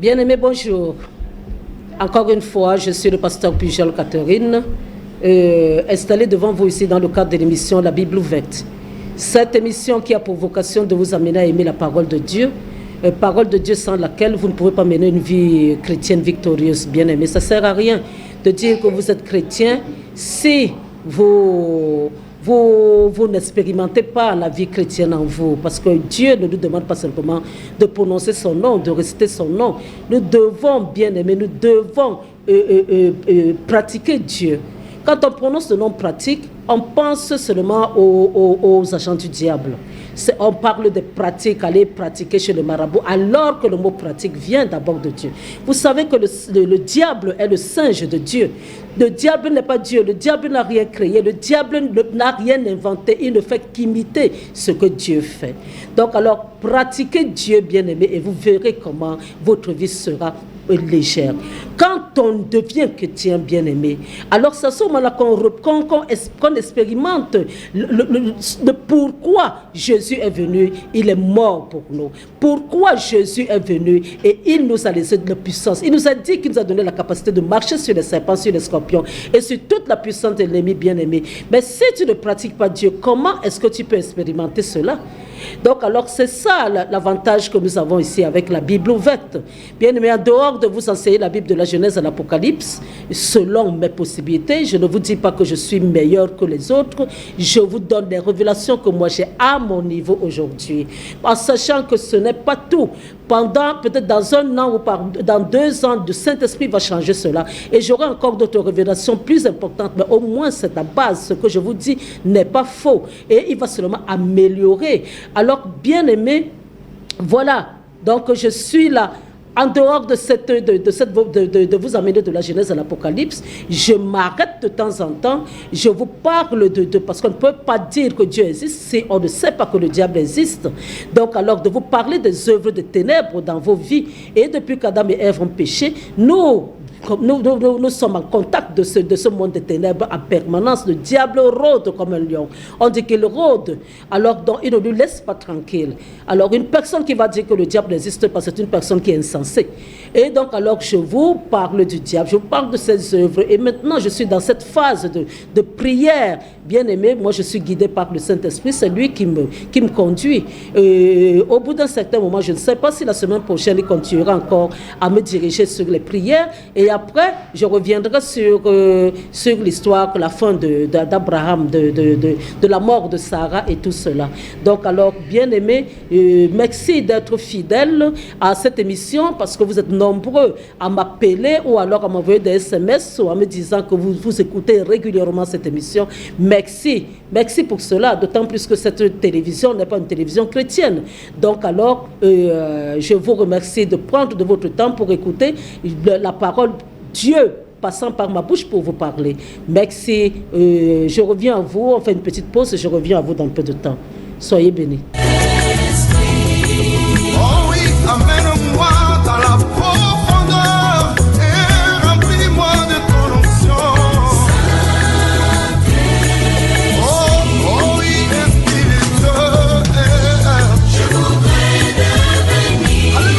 Bien-aimés, bonjour. Encore une fois, je suis le pasteur Pujol Catherine, installé devant vous ici dans le cadre de l'émission La Bible ouverte. Cette émission qui a pour vocation de vous amener à aimer la parole de Dieu sans laquelle vous ne pouvez pas mener une vie chrétienne victorieuse, bien-aimés. Ça ne sert à rien de dire que vous êtes chrétien si vous n'expérimentez pas la vie chrétienne en vous, parce que Dieu ne nous demande pas simplement de prononcer son nom, de réciter son nom. Nous devons, bien aimer, nous devons pratiquer Dieu. Quand on prononce le nom pratique, on pense seulement aux agents du diable. On parle de pratique, aller pratiquer chez le marabout, alors que le mot pratique vient d'abord de Dieu. Vous savez que le diable est le singe de Dieu. Le diable n'est pas Dieu, le diable n'a rien créé, le diable n'a rien inventé, il ne fait qu'imiter ce que Dieu fait. Donc alors, pratiquez Dieu, bien-aimé, et vous verrez comment votre vie sera légère. Quand on devient chrétien, bien-aimé, alors c'est à ce moment-là qu'on expérimente le pourquoi Jésus est venu, il est mort pour nous. Pourquoi Jésus est venu et il nous a laissé de la puissance. Il nous a dit qu'il nous a donné la capacité de marcher sur les serpents, sur les scorpions et sur toute la puissance de l'ennemi, bien-aimé. Mais si tu ne pratiques pas Dieu, comment est-ce que tu peux expérimenter cela? Donc alors c'est ça l'avantage que nous avons ici avec la Bible ouverte. Bien aimé, en dehors de vous enseigner la Bible de la Genèse à l'Apocalypse, selon mes possibilités, je ne vous dis pas que je suis meilleur que les autres, je vous donne des révélations que moi j'ai à mon niveau aujourd'hui, en sachant que ce n'est pas tout. Peut-être dans 1 an ou dans 2 ans, le Saint-Esprit va changer cela. Et j'aurai encore d'autres révélations plus importantes, mais au moins c'est la base. Ce que je vous dis n'est pas faux. Et il va seulement améliorer. Alors, bien aimé, voilà. Donc, je suis là. En dehors de vous amener de la Genèse à l'Apocalypse, je m'arrête de temps en temps, je vous parle parce qu'on ne peut pas dire que Dieu existe si on ne sait pas que le diable existe. Donc alors de vous parler des œuvres de ténèbres dans vos vies. Et depuis qu'Adam et Ève ont péché, nous sommes en contact de ce monde de ténèbres en permanence. Le diable rôde comme un lion. On dit qu'il rôde, alors donc, il ne nous laisse pas tranquille. Alors une personne qui va dire que le diable n'existe pas, c'est une personne qui est insensée. Et donc alors je vous parle du diable, je vous parle de ses œuvres. Et maintenant je suis dans cette phase de prière. Bien aimé, moi je suis guidé par le Saint-Esprit, c'est lui qui me conduit. Au bout d'un certain moment, je ne sais pas si la semaine prochaine il continuera encore à me diriger sur les prières. Et après, je reviendrai sur l'histoire, la fin d'Abraham, de la mort de Sarah et tout cela. Donc alors, bien aimé, merci d'être fidèle à cette émission parce que vous êtes nombreux à m'appeler ou alors à m'envoyer des SMS ou à me disant que vous écoutez régulièrement cette émission. Merci pour cela, d'autant plus que cette télévision n'est pas une télévision chrétienne. Donc alors, je vous remercie de prendre de votre temps pour écouter la parole Dieu passant par ma bouche pour vous parler. Merci. Je reviens à vous. On fait une petite pause et je reviens à vous dans un peu de temps. Soyez bénis. Oh oui, amène-moi dans la profondeur et remplis-moi de ton onction. Oh oui, Esprit de Dieu, je voudrais devenir un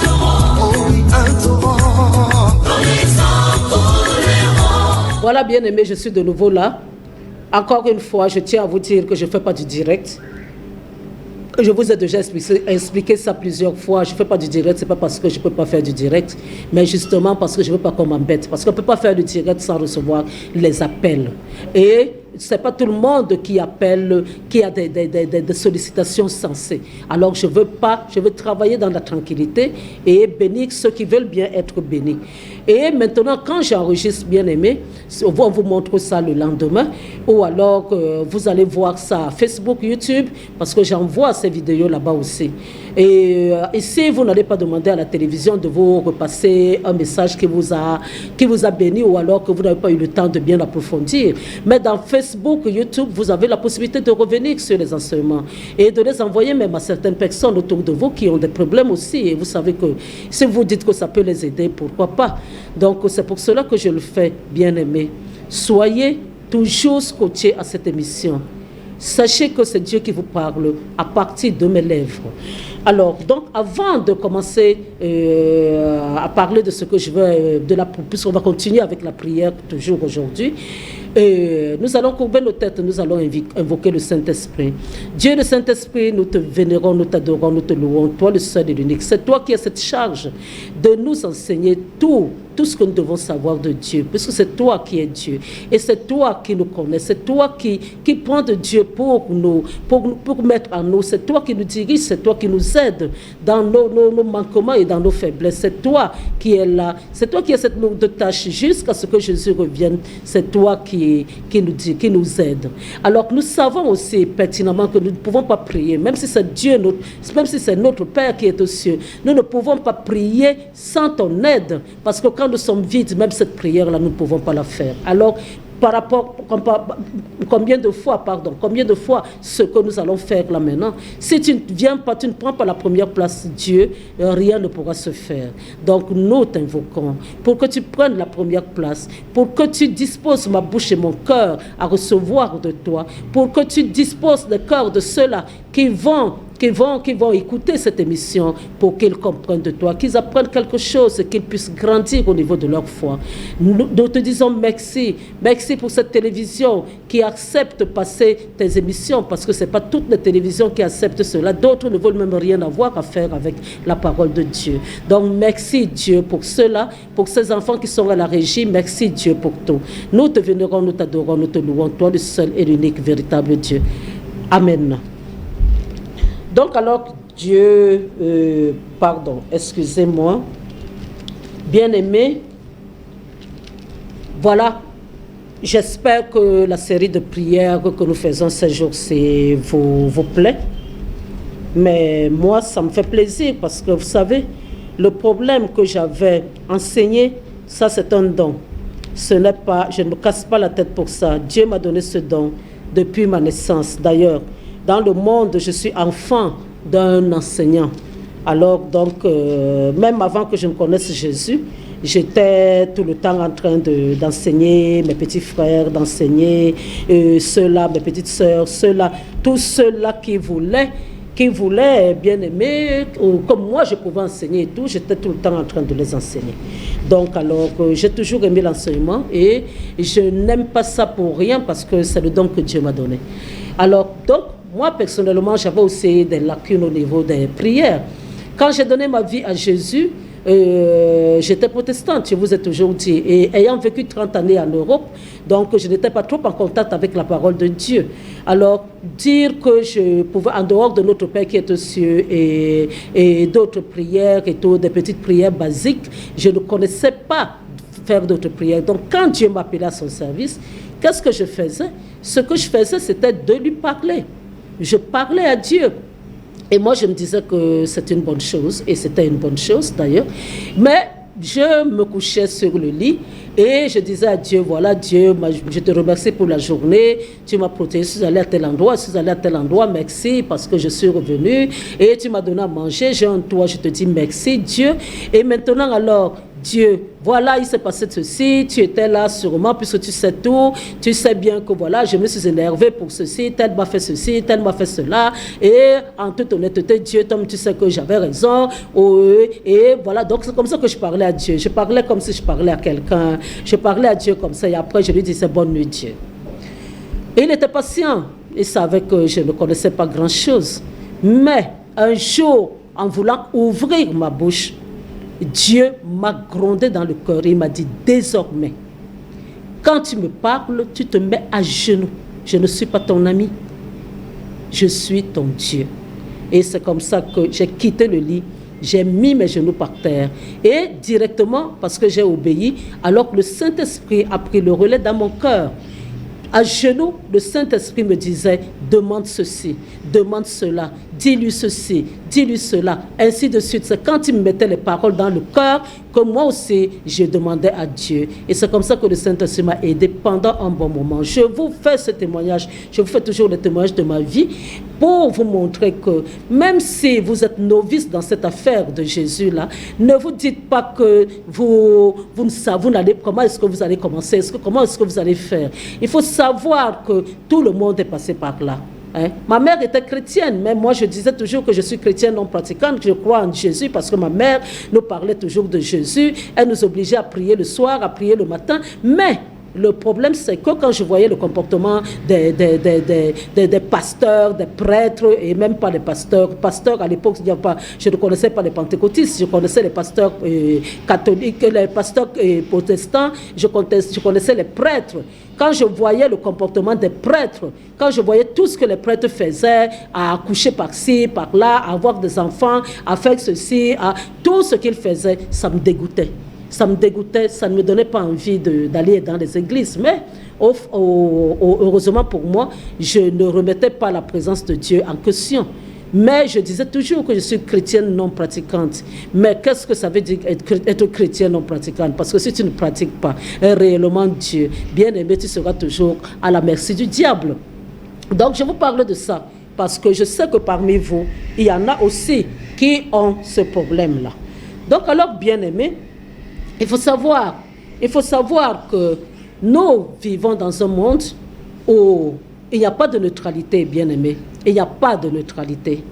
torrent. Oh oui, un torrent. Voilà, bien aimé, je suis de nouveau là. Encore une fois, je tiens à vous dire que je ne fais pas du direct. Je vous ai déjà expliqué ça plusieurs fois. Je ne fais pas du direct, ce n'est pas parce que je ne peux pas faire du direct, mais justement parce que je ne veux pas qu'on m'embête. Parce qu'on ne peut pas faire du direct sans recevoir les appels. Et ce n'est pas tout le monde qui appelle, qui a des sollicitations sensées. Alors je veux travailler dans la tranquillité et bénir ceux qui veulent bien être bénis. Et maintenant, quand j'enregistre, bien aimé, on vous montre ça le lendemain, ou alors vous allez voir ça à Facebook, YouTube, parce que j'envoie ces vidéos là-bas aussi. Et si vous n'allez pas demander à la télévision de vous repasser un message qui vous a béni, ou alors que vous n'avez pas eu le temps de bien approfondir, mais dans Facebook, YouTube, vous avez la possibilité de revenir sur les enseignements et de les envoyer même à certaines personnes autour de vous qui ont des problèmes aussi. Et vous savez que si vous dites que ça peut les aider, pourquoi pas? Donc c'est pour cela que je le fais, bien aimé. Soyez toujours scotchés à cette émission. Sachez que c'est Dieu qui vous parle à partir de mes lèvres. Alors, donc, avant de commencer à parler de ce que je veux, puisqu'on va continuer avec la prière toujours aujourd'hui, nous allons courber nos têtes, nous allons invoquer le Saint-Esprit. Dieu, le Saint-Esprit, nous te vénérons, nous t'adorons, nous te louons, toi le seul et l'unique. C'est toi qui as cette charge de nous enseigner tout ce que nous devons savoir de Dieu, puisque c'est toi qui es Dieu, et c'est toi qui nous connais, c'est toi qui prends de Dieu pour mettre en nous, c'est toi qui nous dirige, c'est toi qui nous aide dans nos manquements et dans nos faiblesses, c'est toi qui es là, c'est toi qui as cette lourde tâche jusqu'à ce que Jésus revienne, c'est toi qui nous aide. Alors nous savons aussi pertinemment que nous ne pouvons pas prier, même si c'est Dieu, même si c'est notre Père qui est aux cieux, nous ne pouvons pas prier sans ton aide, parce que quand nous sommes vides, même cette prière-là, nous ne pouvons pas la faire. Alors, combien de fois ce que nous allons faire là maintenant, si tu ne prends pas la première place, Dieu, rien ne pourra se faire. Donc nous t'invoquons pour que tu prennes la première place, pour que tu disposes ma bouche et mon cœur à recevoir de toi, pour que tu disposes le cœur de ceux-là qui vont écouter cette émission, pour qu'ils comprennent de toi, qu'ils apprennent quelque chose et qu'ils puissent grandir au niveau de leur foi. Nous te disons merci. Merci pour cette télévision qui accepte passer tes émissions, parce que ce n'est pas toutes les télévisions qui acceptent cela. D'autres ne veulent même rien avoir à faire avec la parole de Dieu. Donc merci Dieu pour cela, pour ces enfants qui sont à la régie. Merci Dieu pour tout. Nous te vénérons, nous t'adorons, nous te louons, toi le seul et l'unique véritable Dieu. Amen. Donc alors, Dieu, excusez-moi, bien-aimés, voilà, j'espère que la série de prières que nous faisons ces jours-ci vous plaît. Mais moi, ça me fait plaisir parce que vous savez, le problème que j'avais enseigné, ça c'est un don. Ce n'est pas, je ne me casse pas la tête pour ça. Dieu m'a donné ce don depuis ma naissance. D'ailleurs, dans le monde, je suis enfant d'un enseignant. Alors, donc, même avant que je ne connaisse Jésus, j'étais tout le temps en train d'enseigner mes petits frères, d'enseigner ceux-là, mes petites sœurs, ceux-là, tous ceux-là qui voulaient bien aimer, comme moi je pouvais enseigner et tout, j'étais tout le temps en train de les enseigner. Donc alors j'ai toujours aimé l'enseignement et je n'aime pas ça pour rien parce que c'est le don que Dieu m'a donné. Alors donc moi personnellement j'avais aussi des lacunes au niveau des prières. Quand j'ai donné ma vie à Jésus, j'étais protestante, je vous ai toujours dit, et ayant vécu 30 années en Europe, donc je n'étais pas trop en contact avec la parole de Dieu. Alors, dire que je pouvais, en dehors de notre Père qui est aux cieux et d'autres prières et tout, des petites prières basiques, je ne connaissais pas faire d'autres prières. Donc, quand Dieu m'appelait à son service, qu'est-ce que je faisais? Ce que je faisais, c'était de lui parler. Je parlais à Dieu. Et moi, je me disais que c'était une bonne chose, et c'était une bonne chose d'ailleurs. Mais je me couchais sur le lit et je disais à Dieu, voilà Dieu, je te remercie pour la journée, tu m'as protégé, je suis allé à tel endroit, merci parce que je suis revenu et tu m'as donné à manger, j'ai un toit, je te dis merci Dieu. Et maintenant alors, Dieu, voilà, il s'est passé ceci, tu étais là sûrement, puisque tu sais tout, tu sais bien que voilà, je me suis énervé pour ceci, tel m'a fait ceci, tel m'a fait cela, et en toute honnêteté, Dieu, Tom, tu sais que j'avais raison, et voilà, donc c'est comme ça que je parlais à Dieu, je parlais comme si je parlais à quelqu'un, je parlais à Dieu comme ça, et après je lui disais bonne nuit Dieu. Et il était patient, il savait que je ne connaissais pas grand-chose, mais un jour, en voulant ouvrir ma bouche, Dieu m'a grondé dans le cœur et il m'a dit, désormais, quand tu me parles, tu te mets à genoux. Je ne suis pas ton ami, je suis ton Dieu. Et c'est comme ça que j'ai quitté le lit, j'ai mis mes genoux par terre. Et directement, parce que j'ai obéi, alors que le Saint-Esprit a pris le relais dans mon cœur, à genoux, le Saint-Esprit me disait, demande ceci, demande cela, dis-lui ceci, dis-lui cela, ainsi de suite. C'est quand il me mettait les paroles dans le cœur que moi aussi, je demandais à Dieu. Et c'est comme ça que le Saint-Esprit m'a aidé pendant un bon moment. Je vous fais ce témoignage, je vous fais toujours le témoignage de ma vie pour vous montrer que même si vous êtes novice dans cette affaire de Jésus-là, ne vous dites pas que vous n'allez, comment est-ce que vous allez commencer, comment est-ce que vous allez faire. Il faut savoir que tout le monde est passé par là. Hein? Ma mère était chrétienne, mais moi je disais toujours que je suis chrétienne non pratiquante, que je crois en Jésus parce que ma mère nous parlait toujours de Jésus, elle nous obligeait à prier le soir, à prier le matin, mais le problème, c'est que quand je voyais le comportement des pasteurs, des prêtres, et même pas des pasteurs à l'époque, je ne connaissais pas les pentecôtistes, je connaissais les pasteurs catholiques, les pasteurs protestants, je connaissais les prêtres. Quand je voyais le comportement des prêtres, quand je voyais tout ce que les prêtres faisaient, à accoucher par-ci, par-là, à avoir des enfants, à faire ceci, tout ce qu'ils faisaient, ça me dégoûtait. Ça me dégoûtait, ça ne me donnait pas envie d'aller dans les églises. Mais heureusement pour moi, je ne remettais pas la présence de Dieu en question. Mais je disais toujours que je suis chrétienne non pratiquante. Mais qu'est-ce que ça veut dire être chrétienne non pratiquante? Parce que si tu ne pratiques pas réellement Dieu, bien aimé, tu seras toujours à la merci du diable. Donc je vous parle de ça parce que je sais que parmi vous, il y en a aussi qui ont ce problème-là. Donc alors, bien aimé, il faut savoir que nous vivons dans un monde où il n'y a pas de neutralité, bien-aimé. Il n'y a pas de neutralité.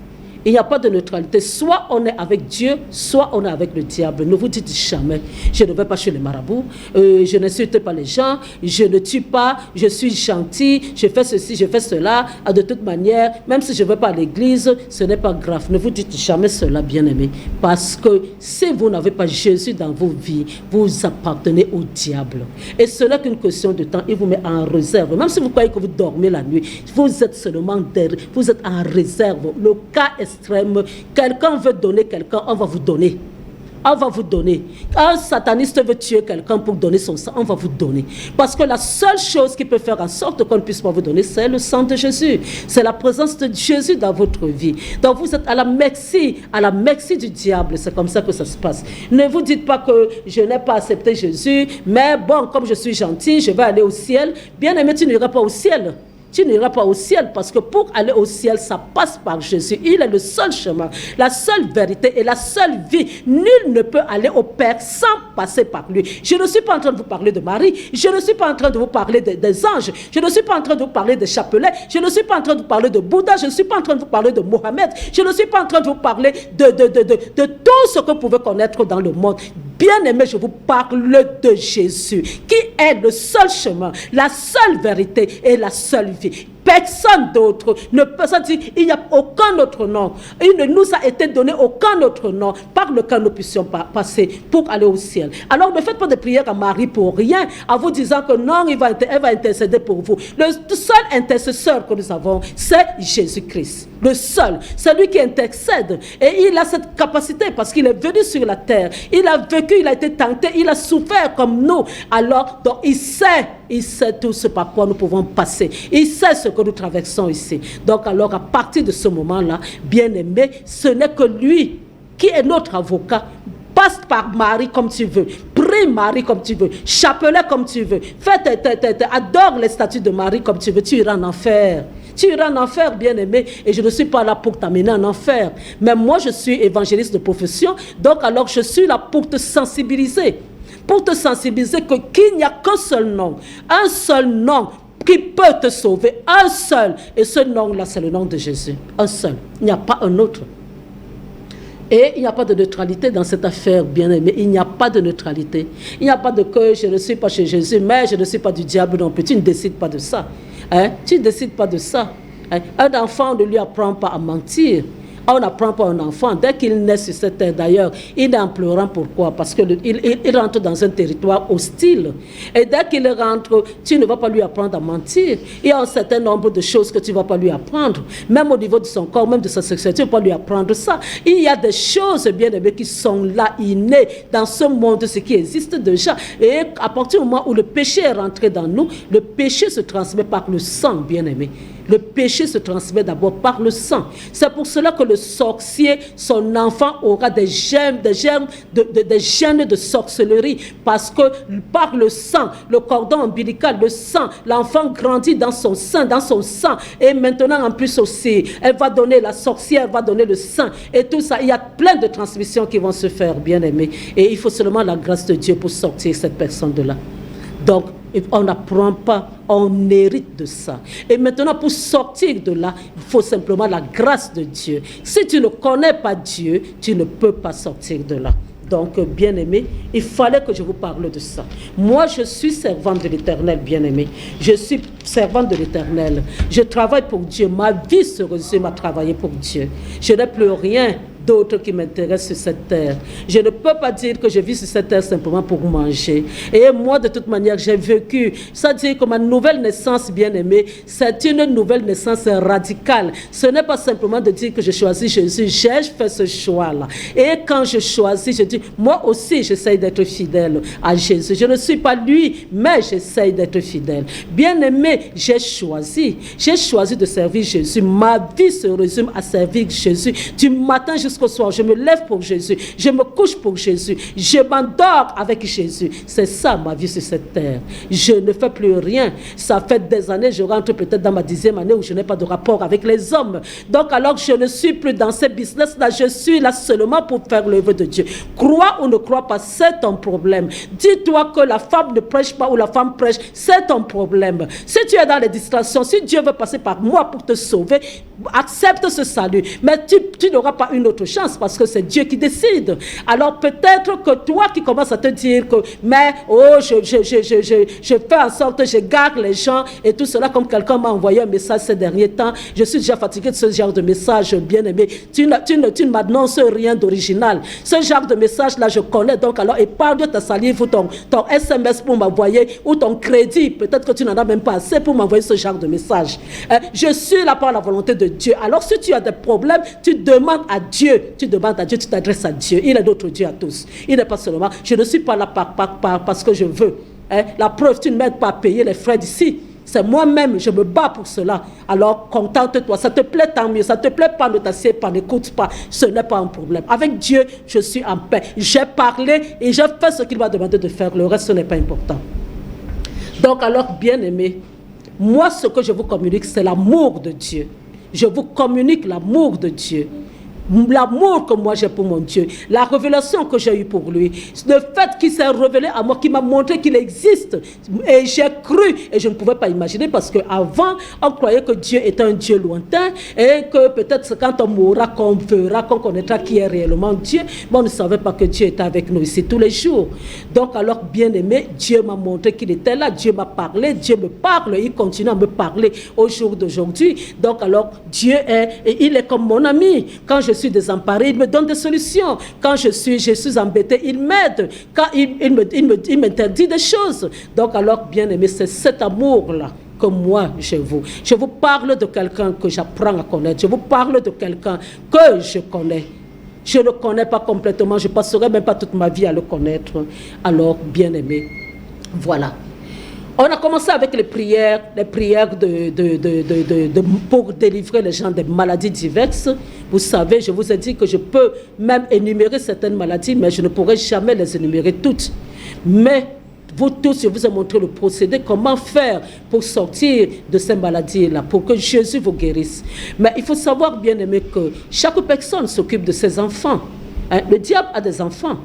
Il n'y a pas de neutralité. Soit on est avec Dieu, soit on est avec le diable. Ne vous dites jamais, je ne vais pas chez les marabouts, je n'insulte pas les gens, je ne tue pas, je suis gentil, je fais ceci, je fais cela. De toute manière, même si je ne vais pas à l'église, ce n'est pas grave. Ne vous dites jamais cela, bien-aimé. Parce que si vous n'avez pas Jésus dans vos vies, vous appartenez au diable. Et ce n'est qu'une question de temps. Il vous met en réserve. Même si vous croyez que vous dormez la nuit, vous êtes seulement derrière, vous êtes en réserve. Le cas extrême, quelqu'un veut donner quelqu'un, on va vous donner. On va vous donner. Un sataniste veut tuer quelqu'un pour donner son sang, on va vous donner. Parce que la seule chose qui peut faire en sorte qu'on ne puisse pas vous donner, c'est le sang de Jésus. C'est la présence de Jésus dans votre vie. Donc vous êtes à la merci du diable. C'est comme ça que ça se passe. Ne vous dites pas que je n'ai pas accepté Jésus, mais bon, comme je suis gentil, je vais aller au ciel. Bien aimé, tu n'iras pas au ciel. Tu n'iras pas au ciel parce que pour aller au ciel, ça passe par Jésus. Il est le seul chemin, la seule vérité et la seule vie. Nul ne peut aller au Père sans passer par lui. Je ne suis pas en train de vous parler de Marie. Je ne suis pas en train de vous parler des anges. Je ne suis pas en train de vous parler des chapelets. Je ne suis pas en train de vous parler de Bouddha. Je ne suis pas en train de vous parler de Mohamed. Je ne suis pas en train de vous parler de tout ce que vous pouvez connaître dans le monde. Bien aimé, je vous parle de Jésus, qui est le seul chemin, la seule vérité et la seule vie. Personne d'autre ne peut se dire, il n'y a aucun autre nom. Il ne nous a été donné aucun autre nom par lequel nous puissions passer pour aller au ciel. Alors ne faites pas de prière à Marie pour rien, en vous disant que non, elle va intercéder pour vous. Le seul intercesseur que nous avons, c'est Jésus-Christ. Le seul, c'est lui qui intercède. Et il a cette capacité parce qu'il est venu sur la terre. Il a vécu, il a été tenté, il a souffert comme nous. Alors, donc, il sait tout ce par quoi nous pouvons passer. Il sait ce que nous traversons ici. Donc alors, à partir de ce moment-là, bien aimé, ce n'est que lui qui est notre avocat. Passe par Marie comme tu veux. Prie Marie comme tu veux. Chapelet comme tu veux. Adore les statues de Marie comme tu veux. Tu iras en enfer. Tu iras en enfer, bien-aimé, et je ne suis pas là pour t'amener en enfer. Mais moi, je suis évangéliste de profession, donc alors je suis là pour te sensibiliser. Pour te sensibiliser qu'il n'y a qu'un seul nom. Un seul nom qui peut te sauver. Un seul. Et ce nom-là, c'est le nom de Jésus. Un seul. Il n'y a pas un autre. Et il n'y a pas de neutralité dans cette affaire, bien-aimé. Il n'y a pas de neutralité. Il n'y a pas de que je ne suis pas chez Jésus, mais je ne suis pas du diable non plus. Tu ne décides pas de ça. Hein? Tu ne décides pas de ça. Hein? Un enfant, on ne lui apprend pas à mentir. On n'apprend pas un enfant. Dès qu'il naît sur cette terre, d'ailleurs, il est en pleurant. Pourquoi? Parce qu'il rentre dans un territoire hostile. Et dès qu'il rentre, tu ne vas pas lui apprendre à mentir. Il y a un certain nombre de choses que tu ne vas pas lui apprendre. Même au niveau de son corps, même de sa sexualité, tu ne vas pas lui apprendre ça. Il y a des choses, bien aimées, qui sont là, innées, dans ce monde, ce qui existe déjà. Et à partir du moment où le péché est rentré dans nous, le péché se transmet par le sang, bien aimé. Le péché se transmet d'abord par le sang. C'est pour cela que le sorcier, son enfant aura des gènes de sorcellerie, parce que par le sang, le cordon ombilical, le sang, l'enfant grandit dans son sein, dans son sang. Et maintenant, en plus aussi, elle va donner, la sorcière va donner le sang. Et tout ça, il y a plein de transmissions qui vont se faire, bien aimé. Et il faut seulement la grâce de Dieu pour sortir cette personne de là. Donc, on n'apprend pas, on hérite de ça. Et maintenant, pour sortir de là, il faut simplement la grâce de Dieu. Si tu ne connais pas Dieu, tu ne peux pas sortir de là. Donc, bien-aimé, il fallait que je vous parle de ça. Moi, je suis servante de l'Éternel, bien-aimé. Je suis servante de l'Éternel. Je travaille pour Dieu. Ma vie se résume à travailler pour Dieu. Je n'ai plus rien d'autres qui m'intéressent sur cette terre. Je ne peux pas dire que je vis sur cette terre simplement pour manger. Et moi, de toute manière, j'ai vécu. C'est-à-dire que ma nouvelle naissance, bien-aimée, c'est une nouvelle naissance radicale. Ce n'est pas simplement de dire que je choisis Jésus. J'ai fait ce choix-là. Et quand je choisis, je dis, moi aussi, j'essaye d'être fidèle à Jésus. Je ne suis pas lui, mais j'essaye d'être fidèle. Bien-aimé, j'ai choisi de servir Jésus. Ma vie se résume à servir Jésus. Du matin jusqu'au soir, je me lève pour Jésus, je me couche pour Jésus, je m'endors avec Jésus. C'est ça ma vie sur cette terre. Je ne fais plus rien. Ça fait des années, je rentre peut-être dans ma 10e année où je n'ai pas de rapport avec les hommes. Donc alors je ne suis plus dans ces business-là, je suis là seulement pour faire l'œuvre de Dieu. Crois ou ne crois pas, c'est ton problème. Dis-toi que la femme ne prêche pas ou la femme prêche, c'est ton problème. Si tu es dans les distractions, si Dieu veut passer par moi pour te sauver, accepte ce salut. Mais tu n'auras pas une autre chance parce que c'est Dieu qui décide. Alors peut-être que toi qui commences à te dire que je fais en sorte que je garde les gens et tout cela, comme quelqu'un m'a envoyé un message ces derniers temps, je suis déjà fatigué de ce genre de message, bien aimé. Tu ne m'annonces rien d'original. Ce genre de message là je connais, donc alors épargne ta salive ou ton SMS pour m'envoyer ou ton crédit, peut-être que tu n'en as même pas assez pour m'envoyer ce genre de message. Je suis là par la volonté de Dieu. Alors si tu as des problèmes, tu demandes à Dieu, tu t'adresses à Dieu. Il est notre Dieu à tous. Il n'est pas seulement, je ne suis pas là parce que je veux. La preuve, tu ne m'aides pas à payer les frais d'ici. C'est moi-même, je me bats pour cela. Alors, contente-toi. Ça te plaît, tant mieux. Ça te plaît pas, ne t'assieds pas, n'écoute pas. Ce n'est pas un problème. Avec Dieu, je suis en paix. J'ai parlé et j'ai fait ce qu'il m'a demandé de faire. Le reste, ce n'est pas important. Donc, alors, bien-aimés, moi, ce que je vous communique, c'est l'amour de Dieu. Je vous communique l'amour de Dieu. L'amour que moi j'ai pour mon Dieu, la révélation que j'ai eue pour lui, le fait qu'il s'est révélé à moi, qu'il m'a montré qu'il existe, et j'ai cru, et je ne pouvais pas imaginer, parce qu'avant on croyait que Dieu était un Dieu lointain, et que peut-être quand on mourra, qu'on verra, qu'on connaîtra qui est réellement Dieu, mais on ne savait pas que Dieu était avec nous ici tous les jours. Donc alors, bien aimé, Dieu m'a montré qu'il était là, Dieu m'a parlé, Dieu me parle, il continue à me parler au jour d'aujourd'hui. Donc alors, Dieu il est comme mon ami. Quand je suis désemparé, il me donne des solutions. Quand je suis embêté, il m'aide. Quand il m'interdit des choses. Donc alors, bien aimé, c'est cet amour-là que moi, je vous parle de quelqu'un que j'apprends à connaître. Je vous parle de quelqu'un que je connais. Je ne le connais pas complètement. Je ne passerai même pas toute ma vie à le connaître. Alors, bien aimé, voilà. On a commencé avec les prières pour délivrer les gens des maladies diverses. Vous savez, je vous ai dit que je peux même énumérer certaines maladies, mais je ne pourrai jamais les énumérer toutes. Mais vous tous, je vous ai montré le procédé, comment faire pour sortir de ces maladies-là, pour que Jésus vous guérisse. Mais il faut savoir, bien aimé, que chaque personne s'occupe de ses enfants. Le diable a des enfants.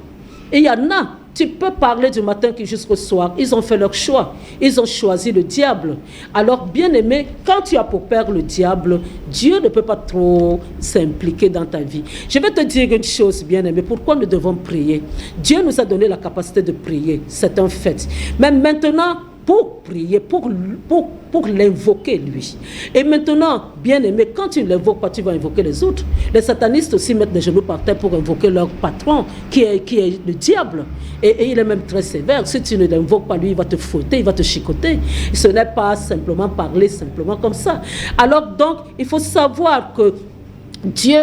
Et il y en a, tu peux parler du matin jusqu'au soir. Ils ont fait leur choix. Ils ont choisi le diable. Alors, bien aimé, quand tu as pour père le diable, Dieu ne peut pas trop s'impliquer dans ta vie. Je vais te dire une chose, bien aimé. Pourquoi nous devons prier? Dieu nous a donné la capacité de prier. C'est un fait. Mais maintenant, pour prier, pour l'invoquer lui. Et maintenant, bien aimé, quand tu ne l'invoques pas, tu vas invoquer les autres. Les satanistes aussi mettent les genoux par terre pour invoquer leur patron, qui est le diable. Et il est même très sévère. Si tu ne l'invoques pas, lui, il va te fouetter, il va te chicoter. Ce n'est pas simplement parler, simplement comme ça. Alors donc, il faut savoir que Dieu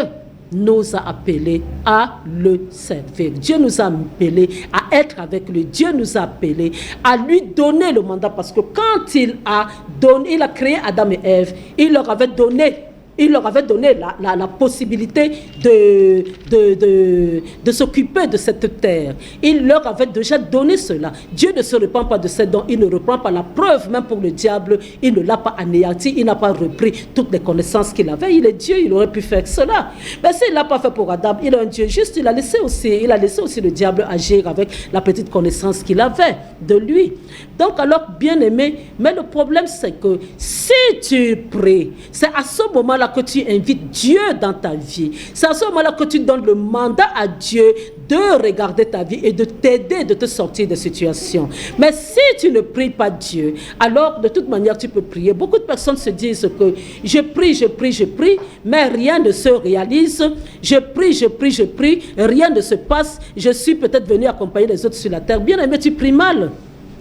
nous a appelés à le servir. Dieu nous a appelés à être avec lui. Dieu nous a appelés à lui donner le mandat, parce que quand il a créé Adam et Ève, il leur avait donné la possibilité de s'occuper de cette terre. Il leur avait déjà donné cela. Dieu ne se repent pas de ses dons, il ne reprend pas la preuve, même pour le diable, il ne l'a pas anéanti, il n'a pas repris toutes les connaissances qu'il avait. Il est Dieu, il aurait pu faire cela. Mais s'il ne l'a pas fait pour Adam, il est un Dieu juste, il a laissé aussi le diable agir avec la petite connaissance qu'il avait de lui. Donc alors, bien aimé, mais le problème c'est que si tu pries, c'est à ce moment-là que tu invites Dieu dans ta vie. C'est à ce moment-là que tu donnes le mandat à Dieu de regarder ta vie et de t'aider, de te sortir des situations. Mais si tu ne pries pas Dieu, alors de toute manière tu peux prier. Beaucoup de personnes se disent que je prie, mais rien ne se réalise. Je prie, rien ne se passe. Je suis peut-être venu accompagner les autres sur la terre. Bien aimé, tu pries mal.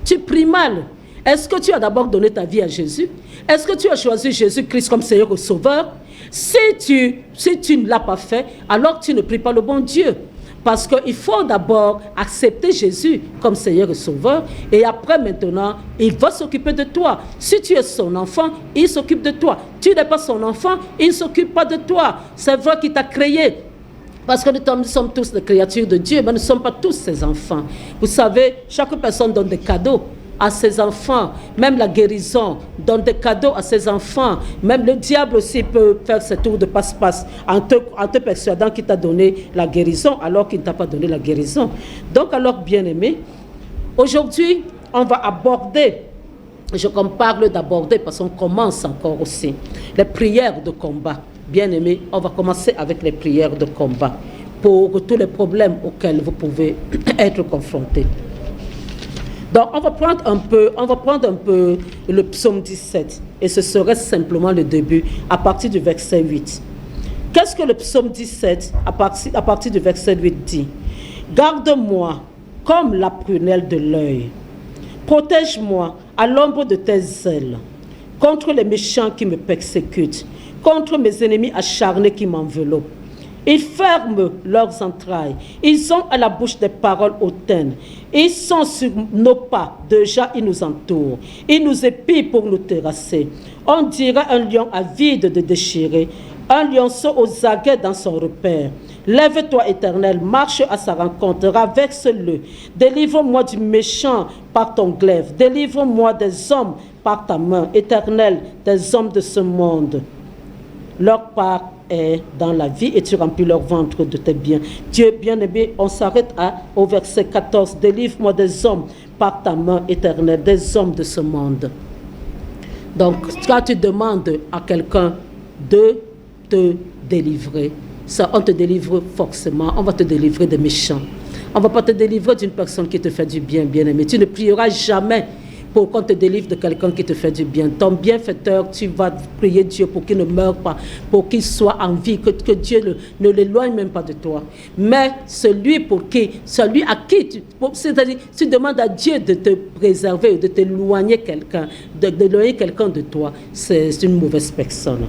Tu pries mal. Est-ce que tu as d'abord donné ta vie à Jésus? Est-ce que tu as choisi Jésus-Christ comme Seigneur et Sauveur? Si tu ne l'as pas fait, alors tu ne pries pas le bon Dieu. Parce qu'il faut d'abord accepter Jésus comme Seigneur et Sauveur. Et après, maintenant, il va s'occuper de toi. Si tu es son enfant, il s'occupe de toi. Tu n'es pas son enfant, il ne s'occupe pas de toi. C'est vrai qu'il t'a créé. Parce que nous sommes tous des créatures de Dieu, mais nous ne sommes pas tous ses enfants. Vous savez, chaque personne donne des cadeaux à ses enfants, même la guérison, donne des cadeaux à ses enfants. Même le diable aussi peut faire ce tour de passe-passe en te persuadant qu'il t'a donné la guérison alors qu'il ne t'a pas donné la guérison. Donc alors, bien-aimé, aujourd'hui, on va aborder, je parle d'aborder parce qu'on commence encore aussi, les prières de combat. Bien-aimé, on va commencer avec les prières de combat pour tous les problèmes auxquels vous pouvez être confrontés. Donc, on va prendre un peu le psaume 17, et ce serait simplement le début, à partir du verset 8. Qu'est-ce que le psaume 17, à partir du verset 8 dit? Garde-moi comme la prunelle de l'œil. Protège-moi à l'ombre de tes ailes, contre les méchants qui me persécutent, contre mes ennemis acharnés qui m'enveloppent. Ils ferment leurs entrailles. Ils ont à la bouche des paroles hautaines. Ils sont sur nos pas. Déjà, ils nous entourent. Ils nous épient pour nous terrasser. On dirait un lion avide de déchirer, un lionceau aux aguets dans son repère. Lève-toi, Éternel, marche à sa rencontre, raverse-le. Délivre-moi du méchant par ton glaive. Délivre-moi des hommes par ta main, Éternel, des hommes de ce monde. Leur part est dans la vie et tu remplis leur ventre de tes biens. Dieu bien-aimé, on s'arrête au verset 14. Délivre-moi des hommes par ta main, Éternelle, des hommes de ce monde. Donc, quand tu demandes à quelqu'un de te délivrer, ça, on te délivre forcément. On va te délivrer des méchants. On ne va pas te délivrer d'une personne qui te fait du bien, bien-aimé. Tu ne prieras jamais pour qu'on te délivre de quelqu'un qui te fait du bien. Ton bienfaiteur, tu vas prier Dieu pour qu'il ne meure pas, pour qu'il soit en vie, que Dieu ne l'éloigne même pas de toi. Mais celui à qui c'est-à-dire, tu demandes à Dieu de te préserver, de t'éloigner quelqu'un, d'éloigner quelqu'un de toi, c'est une mauvaise personne.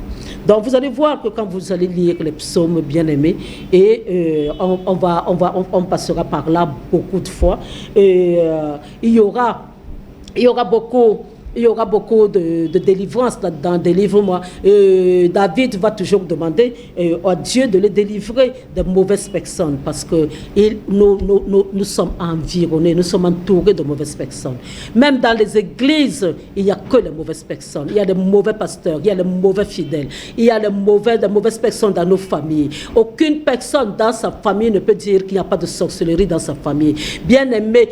Donc vous allez voir que quand vous allez lire les psaumes bien-aimés, et on passera par là beaucoup de fois, et il y aura beaucoup de délivrance dans Délivre-moi. David va toujours demander à Dieu de le délivrer de mauvaises personnes parce que nous sommes environnés, nous sommes entourés de mauvaises personnes. Même dans les églises, il n'y a que les mauvaises personnes. Il y a les mauvais pasteurs, il y a les mauvais fidèles, il y a les mauvaises personnes dans nos familles. Aucune personne dans sa famille ne peut dire qu'il n'y a pas de sorcellerie dans sa famille. Bien aimé,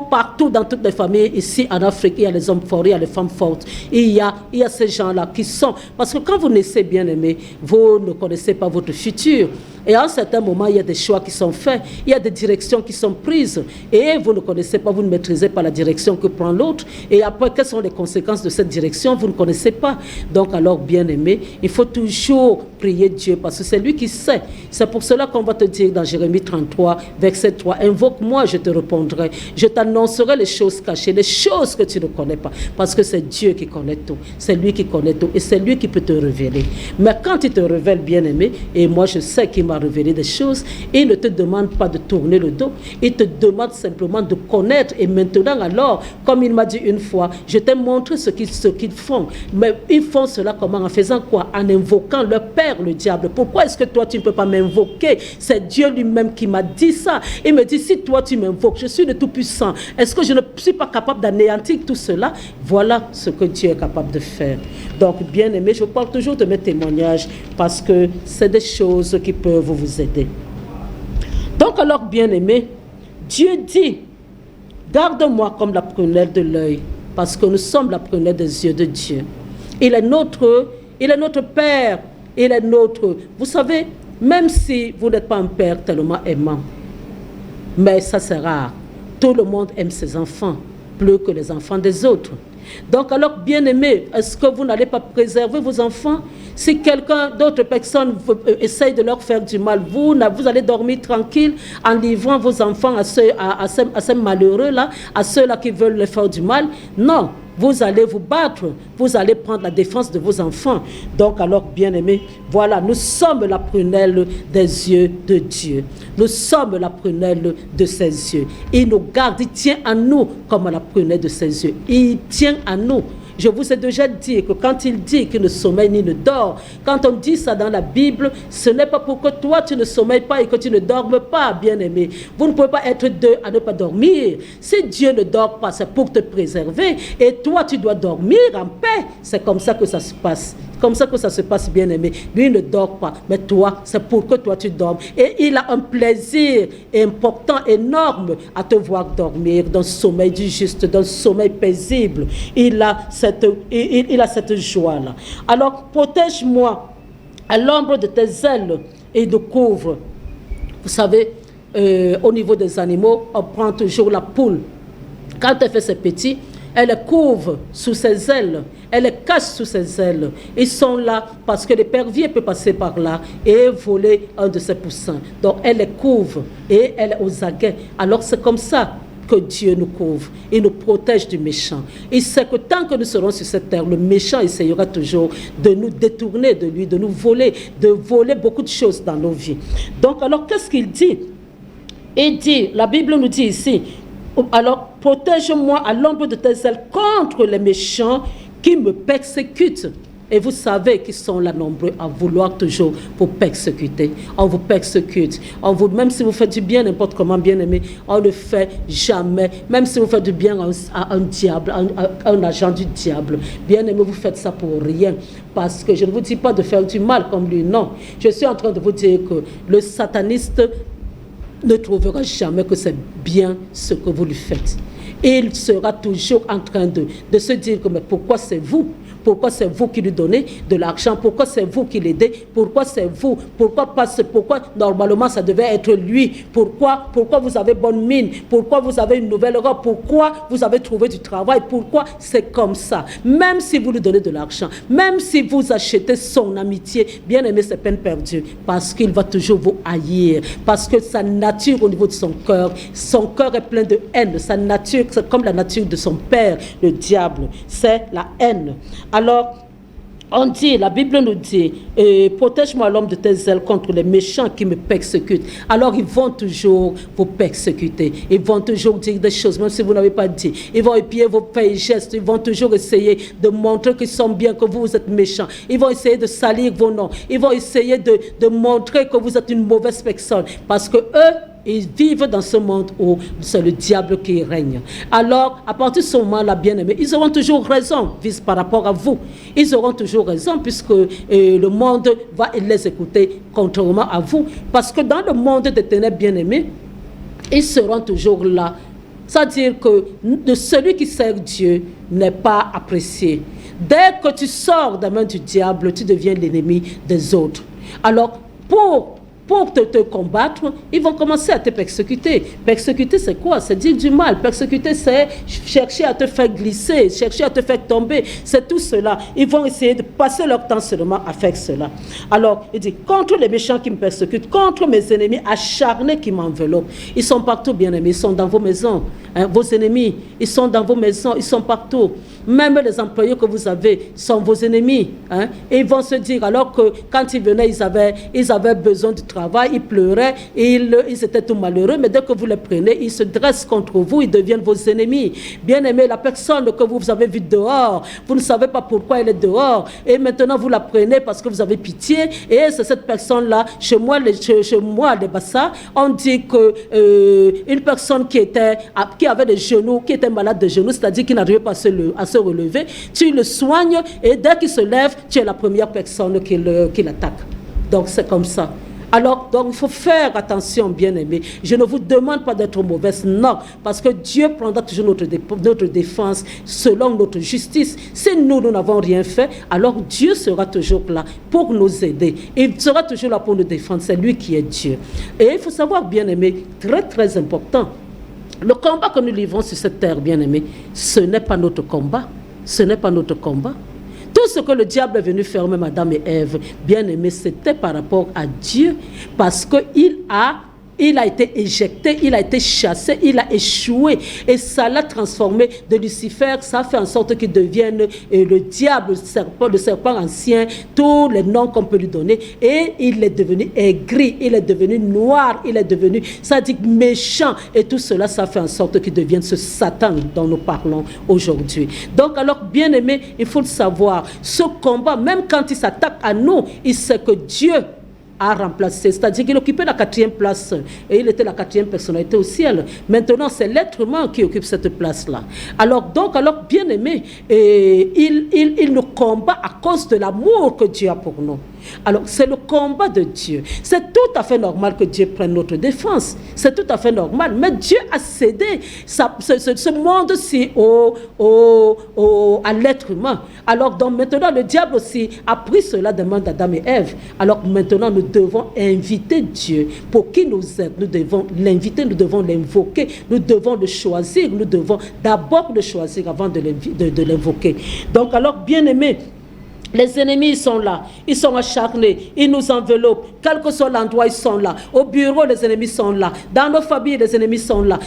partout dans toutes les familles, ici en Afrique, il y a les hommes forts, il y a les femmes fortes. Il y a ces gens-là qui sont... Parce que quand vous naissez bien aimé, vous ne connaissez pas votre futur. Et à un certain moment, il y a des choix qui sont faits, il y a des directions qui sont prises. Et vous ne connaissez pas, vous ne maîtrisez pas la direction que prend l'autre. Et après, quelles sont les conséquences de cette direction? Vous ne connaissez pas. Donc alors, bien aimé, il faut toujours prier Dieu parce que c'est lui qui sait. C'est pour cela qu'on va te dire dans Jérémie 33, verset 3, invoque-moi, je te répondrai. Je t'annoncerai les choses cachées, les choses que tu ne connais pas. Parce Parce que c'est Dieu qui connaît tout. C'est lui qui connaît tout. Et c'est lui qui peut te révéler. Mais quand il te révèle, bien-aimé, et moi je sais qu'il m'a révélé des choses, il ne te demande pas de tourner le dos. Il te demande simplement de connaître. Et maintenant, alors, comme il m'a dit une fois, je t'ai montré ce qu'ils font. Mais ils font cela comment? En faisant quoi? En invoquant leur père, le diable. Pourquoi est-ce que toi, tu ne peux pas m'invoquer? C'est Dieu lui-même qui m'a dit ça. Il me dit, si toi, tu m'invoques, je suis le Tout-Puissant. Est-ce que je ne suis pas capable d'anéantir tout cela? Voilà ce que Dieu est capable de faire. Donc, bien aimé, je parle toujours de mes témoignages parce que c'est des choses qui peuvent vous aider. Donc, alors, bien aimé, Dieu dit, garde-moi comme la prunelle de l'œil, parce que nous sommes la prunelle des yeux de Dieu. Il est notre Père, il est notre... Vous savez, même si vous n'êtes pas un Père tellement aimant, mais ça c'est rare. Tout le monde aime ses enfants, plus que les enfants des autres. Donc alors, bien-aimés, est-ce que vous n'allez pas préserver vos enfants? Si quelqu'un, d'autres personnes essaye de leur faire du mal, vous allez dormir tranquille en livrant vos enfants à ces malheureux-là, à ceux-là qui veulent les faire du mal? Non. Vous allez vous battre, vous allez prendre la défense de vos enfants. Donc alors, bien-aimés, voilà, nous sommes la prunelle des yeux de Dieu. Nous sommes la prunelle de ses yeux. Il nous garde, il tient à nous comme à la prunelle de ses yeux. Il tient à nous. Je vous ai déjà dit que quand il dit qu'il ne sommeille ni ne dort, quand on dit ça dans la Bible, ce n'est pas pour que toi tu ne sommeilles pas et que tu ne dormes pas, bien-aimé. Vous ne pouvez pas être deux à ne pas dormir. Si Dieu ne dort pas, c'est pour te préserver. Et toi, tu dois dormir en paix. C'est comme ça que ça se passe. Comme ça que ça se passe, bien-aimé. Lui ne dort pas, mais toi, c'est pour que toi tu dormes. Et il a un plaisir important, énorme à te voir dormir dans le sommeil du juste, dans le sommeil paisible. Il a cette joie-là. Alors, protège-moi à l'ombre de tes ailes et de couvre. Vous savez, au niveau des animaux, on prend toujours la poule. Quand elle fait ses petits, elle les couvre sous ses ailes, elle les cache sous ses ailes. Ils sont là parce que l'épervier peut passer par là et voler un de ses poussins. Donc elle les couvre et elle est aux aguets. Alors c'est comme ça que Dieu nous couvre. Il nous protège du méchant. Il sait que tant que nous serons sur cette terre, le méchant essayera toujours de nous détourner de lui, de nous voler, de voler beaucoup de choses dans nos vies. Donc alors qu'est-ce qu'il dit? Il dit, la Bible nous dit ici, alors protège-moi à l'ombre de tes ailes contre les méchants qui me persécutent. Et vous savez qu'ils sont là nombreux à vouloir toujours vous persécuter. On vous persécute. Même si vous faites du bien n'importe comment, bien aimé, on ne fait jamais. Même si vous faites du bien à un diable, à un agent du diable, bien aimé, vous faites ça pour rien. Parce que je ne vous dis pas de faire du mal comme lui, non. Je suis en train de vous dire que le sataniste ne trouvera jamais que c'est bien ce que vous lui faites. Il sera toujours en train de se dire que mais pourquoi c'est vous? Pourquoi c'est vous qui lui donnez de l'argent? Pourquoi c'est vous qui l'aidez? Pourquoi c'est vous? Pourquoi normalement ça devait être lui? Pourquoi vous avez bonne mine? Pourquoi vous avez une nouvelle robe? Pourquoi vous avez trouvé du travail? Pourquoi c'est comme ça? Même si vous lui donnez de l'argent, même si vous achetez son amitié, bien aimé, c'est peine perdue. Parce qu'il va toujours vous haïr. Parce que sa nature au niveau de son cœur est plein de haine. Sa nature, c'est comme la nature de son père, le diable. C'est la haine. Alors, on dit, la Bible nous dit, protège-moi l'homme de tes ailes contre les méchants qui me persécutent. Alors, ils vont toujours vous persécuter. Ils vont toujours dire des choses, même si vous n'avez pas dit. Ils vont épier vos faits et gestes. Ils vont toujours essayer de montrer qu'ils sont bien, que vous êtes méchants. Ils vont essayer de salir vos noms. Ils vont essayer de montrer que vous êtes une mauvaise personne. Parce que eux, ils vivent dans ce monde où c'est le diable qui règne. Alors, à partir de ce moment-là, bien-aimés, ils auront toujours raison par rapport à vous. Ils auront toujours raison puisque le monde va les écouter contrairement à vous. Parce que dans le monde des ténèbres, bien-aimés, ils seront toujours là. C'est-à-dire que celui qui sert Dieu n'est pas apprécié. Dès que tu sors des mains du diable, tu deviens l'ennemi des autres. Alors, pour te combattre, ils vont commencer à te persécuter. Persécuter, c'est quoi? C'est dire du mal. Persécuter, c'est chercher à te faire glisser, chercher à te faire tomber. C'est tout cela. Ils vont essayer de passer leur temps seulement à faire cela. Alors, il dit, contre les méchants qui me persécutent, contre mes ennemis acharnés qui m'enveloppent. Ils sont partout, bien-aimés. Ils sont dans vos maisons. Vos ennemis, ils sont dans vos maisons. Ils sont partout. Même les employés que vous avez sont vos ennemis. Hein? Et ils vont se dire, alors que quand ils venaient, ils avaient besoin du travail, ils pleuraient, ils étaient tout malheureux, mais dès que vous les prenez, ils se dressent contre vous, ils deviennent vos ennemis. Bien aimé, la personne que vous avez vue dehors, vous ne savez pas pourquoi elle est dehors, et maintenant vous la prenez parce que vous avez pitié, et c'est cette personne-là, chez moi, les Bassa, on dit que une personne qui avait des genoux, qui était malade de genoux, c'est-à-dire qui n'arrivait pas à se relever, tu le soignes et dès qu'il se lève, tu es la première personne qui l'attaque. Donc c'est comme ça. Alors, donc, il faut faire attention, bien-aimés. Je ne vous demande pas d'être mauvaise, non, parce que Dieu prendra toujours notre défense selon notre justice. Si nous n'avons rien fait, alors Dieu sera toujours là pour nous aider. Il sera toujours là pour nous défendre. C'est lui qui est Dieu. Et il faut savoir, bien-aimés, très, très important, le combat que nous livrons sur cette terre, bien-aimés, ce n'est pas notre combat. Ce n'est pas notre combat. Tout ce que le diable est venu faire, même Adam et Ève, bien aimé, c'était par rapport à Dieu, parce qu'il a été éjecté, il a été chassé, il a échoué. Et ça l'a transformé de Lucifer, ça a fait en sorte qu'il devienne le diable, le serpent ancien, tous les noms qu'on peut lui donner. Et il est devenu aigri, il est devenu noir, il est devenu, ça dit méchant. Et tout cela, ça fait en sorte qu'il devienne ce Satan dont nous parlons aujourd'hui. Donc alors, bien aimé, il faut le savoir, ce combat, même quand il s'attaque à nous, il sait que Dieu a remplacé, c'est-à-dire qu'il occupait la 4e place et il était la 4e personnalité au ciel. Maintenant, c'est l'être humain qui occupe cette place-là. Alors, bien aimé, il nous combat à cause de l'amour que Dieu a pour nous. Alors, c'est le combat de Dieu. C'est tout à fait normal que Dieu prenne notre défense. C'est tout à fait normal. Mais Dieu a cédé ce monde-ci à l'être humain. Alors, donc, maintenant, le diable aussi a pris cela des mains d'Adam et Ève. Alors, maintenant, nous devons inviter Dieu pour qu'il nous aide. Nous devons l'inviter, nous devons l'invoquer, nous devons le choisir. Nous devons d'abord le choisir avant de l'invoquer. Donc, alors, bien aimé, les ennemis, ils sont là, ils sont acharnés, ils nous enveloppent, quel que soit l'endroit, ils sont là. Au bureau, les ennemis sont là. Dans nos familles, les ennemis sont là.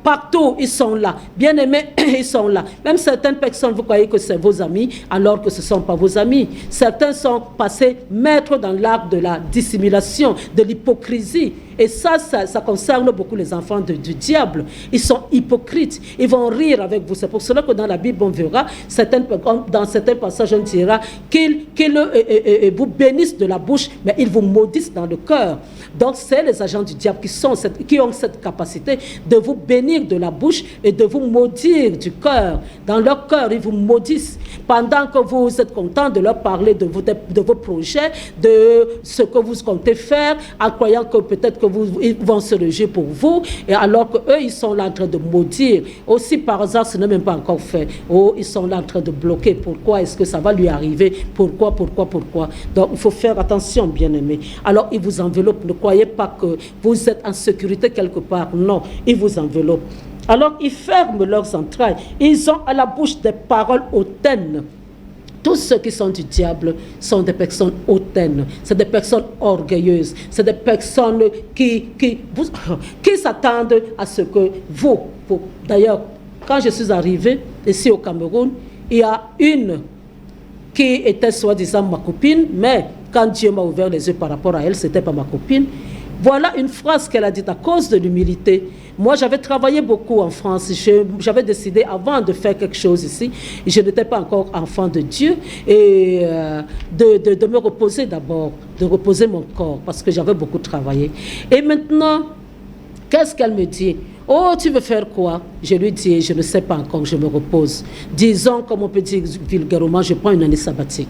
Partout, ils sont là. Bien aimés, ils sont là. Même certaines personnes, vous croyez que c'est vos amis, alors que ce ne sont pas vos amis. Certains sont passés maîtres dans l'art de la dissimulation, de l'hypocrisie. Et ça concerne beaucoup les enfants du diable. Ils sont hypocrites. Ils vont rire avec vous. C'est pour cela que dans la Bible, on verra, dans certains passages, on dira qu'ils vous bénissent de la bouche, mais ils vous maudissent dans le cœur. Donc, c'est les agents du diable qui ont cette capacité de vous bénir de la bouche et de vous maudire du cœur. Dans leur cœur, ils vous maudissent. Pendant que vous êtes content de leur parler de vos projets, de ce que vous comptez faire, en croyant que peut-être ils vont se réjouir pour vous, et alors qu'eux, ils sont là en train de maudire. Aussi, par hasard, ce n'est même pas encore fait. Oh, ils sont là en train de bloquer. Pourquoi est-ce que ça va lui arriver? Pourquoi? Donc, il faut faire attention, bien-aimés. Alors, ils vous enveloppent. Ne croyez pas que vous êtes en sécurité quelque part. Non, ils vous enveloppent. Alors, ils ferment leurs entrailles. Ils ont à la bouche des paroles hautaines. Tous ceux qui sont du diable sont des personnes hautaines, c'est des personnes orgueilleuses, c'est des personnes qui s'attendent à ce que vous. D'ailleurs, quand je suis arrivée ici au Cameroun, il y a une qui était soi-disant ma copine, mais quand Dieu m'a ouvert les yeux par rapport à elle, ce n'était pas ma copine. Voilà une phrase qu'elle a dite à cause de l'humilité. Moi, j'avais travaillé beaucoup en France. J'avais décidé, avant de faire quelque chose ici, je n'étais pas encore enfant de Dieu, et de me reposer d'abord, de reposer mon corps, parce que j'avais beaucoup travaillé. Et maintenant, qu'est-ce qu'elle me dit? Oh, tu veux faire quoi? Je lui dis, je ne sais pas encore, je me repose. Disons, comme on peut dire vulgairement, je prends une année sabbatique.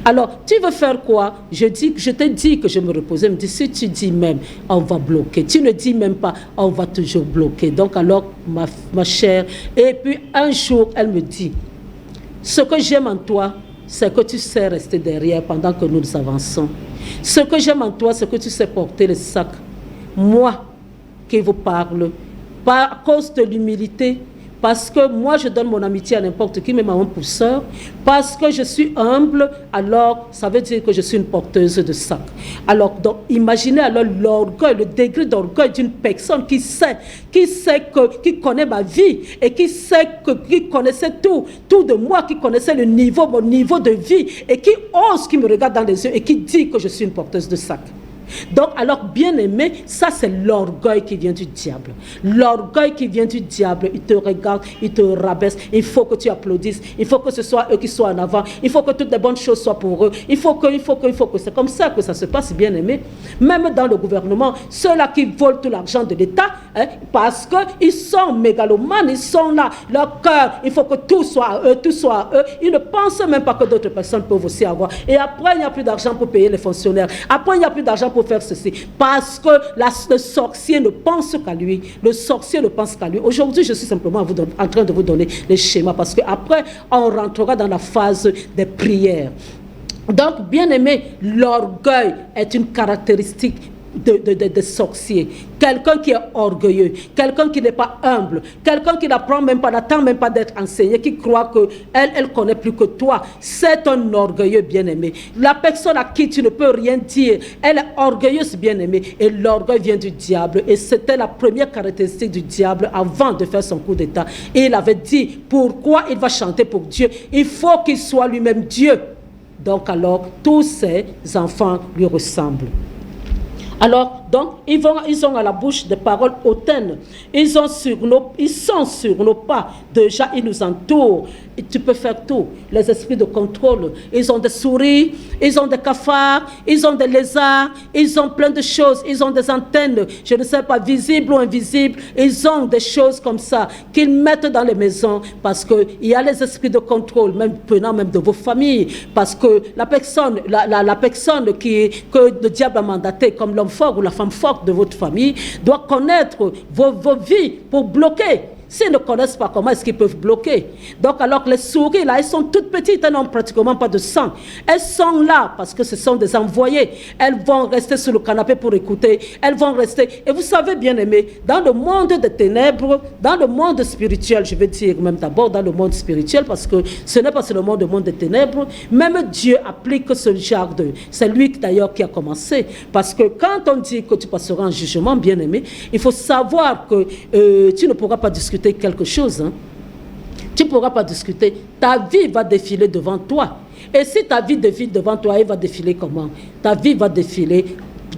Alors, tu veux faire quoi? Je te dis que je me repose. Elle me dit, si tu dis même, on va bloquer. Tu ne dis même pas, on va toujours bloquer. Donc alors, ma chère, et puis un jour, elle me dit, ce que j'aime en toi, c'est que tu sais rester derrière pendant que nous avançons. Ce que j'aime en toi, c'est que tu sais porter le sac. Moi, qui vous parle, à cause de l'humilité, parce que moi je donne mon amitié à n'importe qui, même à mon pousseur, parce que je suis humble, alors ça veut dire que je suis une porteuse de sac. Alors donc imaginez alors l'orgueil, le degré d'orgueil d'une personne qui connaît ma vie et qui connaissait tout de moi, qui connaissait mon niveau de vie et qui ose, qui me regarde dans les yeux et qui dit que je suis une porteuse de sac. Donc, alors, bien aimé, ça c'est l'orgueil qui vient du diable. L'orgueil qui vient du diable, il te regarde, il te rabaisse. Il faut que tu applaudisses. Il faut que ce soit eux qui soient en avant. Il faut que toutes les bonnes choses soient pour eux. Il faut que. C'est comme ça que ça se passe, bien aimé. Même dans le gouvernement, ceux-là qui volent tout l'argent de l'État, parce qu'ils sont mégalomanes, ils sont là, leur cœur, il faut que tout soit à eux, tout soit à eux. Ils ne pensent même pas que d'autres personnes peuvent aussi avoir. Et après, il n'y a plus d'argent pour payer les fonctionnaires. Après, il n'y a plus d'argent pour faire ceci, parce que le sorcier ne pense qu'à lui. Le sorcier ne pense qu'à lui. Aujourd'hui, je suis simplement en train de vous donner les schémas, parce qu'après, on rentrera dans la phase des prières. Donc, bien aimé, l'orgueil est une caractéristique de sorcier. Quelqu'un qui est orgueilleux, quelqu'un qui n'est pas humble, quelqu'un qui n'apprend même pas, n'attend même pas d'être enseigné, qui croit qu'elle connaît plus que toi. C'est un orgueilleux, bien-aimé. La personne à qui tu ne peux rien dire, elle est orgueilleuse, bien-aimé. Et l'orgueil vient du diable. Et c'était la première caractéristique du diable avant de faire son coup d'état. Et il avait dit, pourquoi il va chanter pour Dieu? Il faut qu'il soit lui-même Dieu. Donc alors, tous ses enfants lui ressemblent. Alors, donc, ils ont à la bouche des paroles hautaines. Ils sont sur nos pas. Déjà, ils nous entourent. Et tu peux faire tout. Les esprits de contrôle. Ils ont des souris, ils ont des cafards, ils ont des lézards, ils ont plein de choses. Ils ont des antennes, je ne sais pas, visibles ou invisibles. Ils ont des choses comme ça qu'ils mettent dans les maisons parce qu'il y a les esprits de contrôle, même venant même de vos familles. Parce que la personne que le diable a mandaté comme l'homme fort ou la femme forte de votre famille doit connaître vos vies pour bloquer. S'ils ne connaissent pas, comment est-ce qu'ils peuvent bloquer? Donc alors les souris là, elles sont toutes petites, elles n'ont pratiquement pas de sang. Elles sont là parce que ce sont des envoyés. Elles vont rester sur le canapé pour écouter. Elles vont rester. Et vous savez, bien aimé, dans le monde des ténèbres, dans le monde spirituel, je vais dire même d'abord dans le monde spirituel, parce que ce n'est pas seulement le monde des ténèbres, même Dieu applique ce genre de... C'est lui d'ailleurs qui a commencé. Parce que quand on dit que tu passeras en jugement, bien aimé, il faut savoir que tu ne pourras pas discuter quelque chose, hein. Tu ne pourras pas discuter. Ta vie va défiler devant toi. Et si ta vie défile devant toi, elle va défiler comment? Ta vie va défiler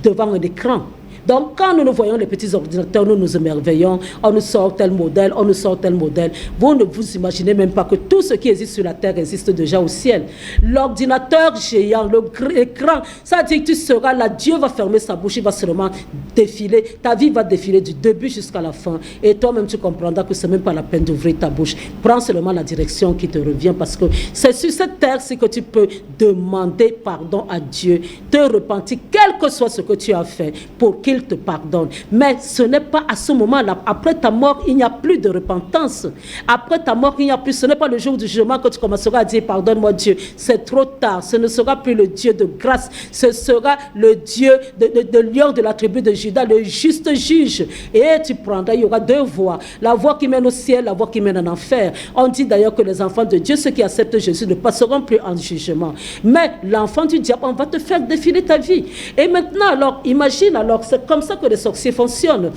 devant un écran. Donc, quand nous voyons les petits ordinateurs, nous nous émerveillons, on nous sort tel modèle, on nous sort tel modèle. Vous ne vous imaginez même pas que tout ce qui existe sur la terre existe déjà au ciel. L'ordinateur géant, l'écran, ça dit que tu seras là, Dieu va fermer sa bouche, il va seulement défiler. Ta vie va défiler du début jusqu'à la fin. Et toi-même, tu comprendras que ce n'est même pas la peine d'ouvrir ta bouche. Prends seulement la direction qui te revient, parce que c'est sur cette terre-ci que tu peux demander pardon à Dieu, te repentir, quel que soit ce que tu as fait, pour qu'il te pardonne. Mais ce n'est pas à ce moment-là. Après ta mort, il n'y a plus de repentance. Après ta mort, il n'y a plus. Ce n'est pas le jour du jugement que tu commenceras à dire pardonne-moi Dieu. C'est trop tard. Ce ne sera plus le Dieu de grâce. Ce sera le Dieu de lion de la tribu de Juda, le juste juge. Et tu prendras, il y aura deux voies. La voie qui mène au ciel, la voie qui mène en enfer. On dit d'ailleurs que les enfants de Dieu, ceux qui acceptent Jésus, ne passeront plus en jugement. Mais l'enfant du diable, on va te faire défiler ta vie. Et maintenant, alors, imagine, alors, c'est comme ça que les sorciers fonctionnent.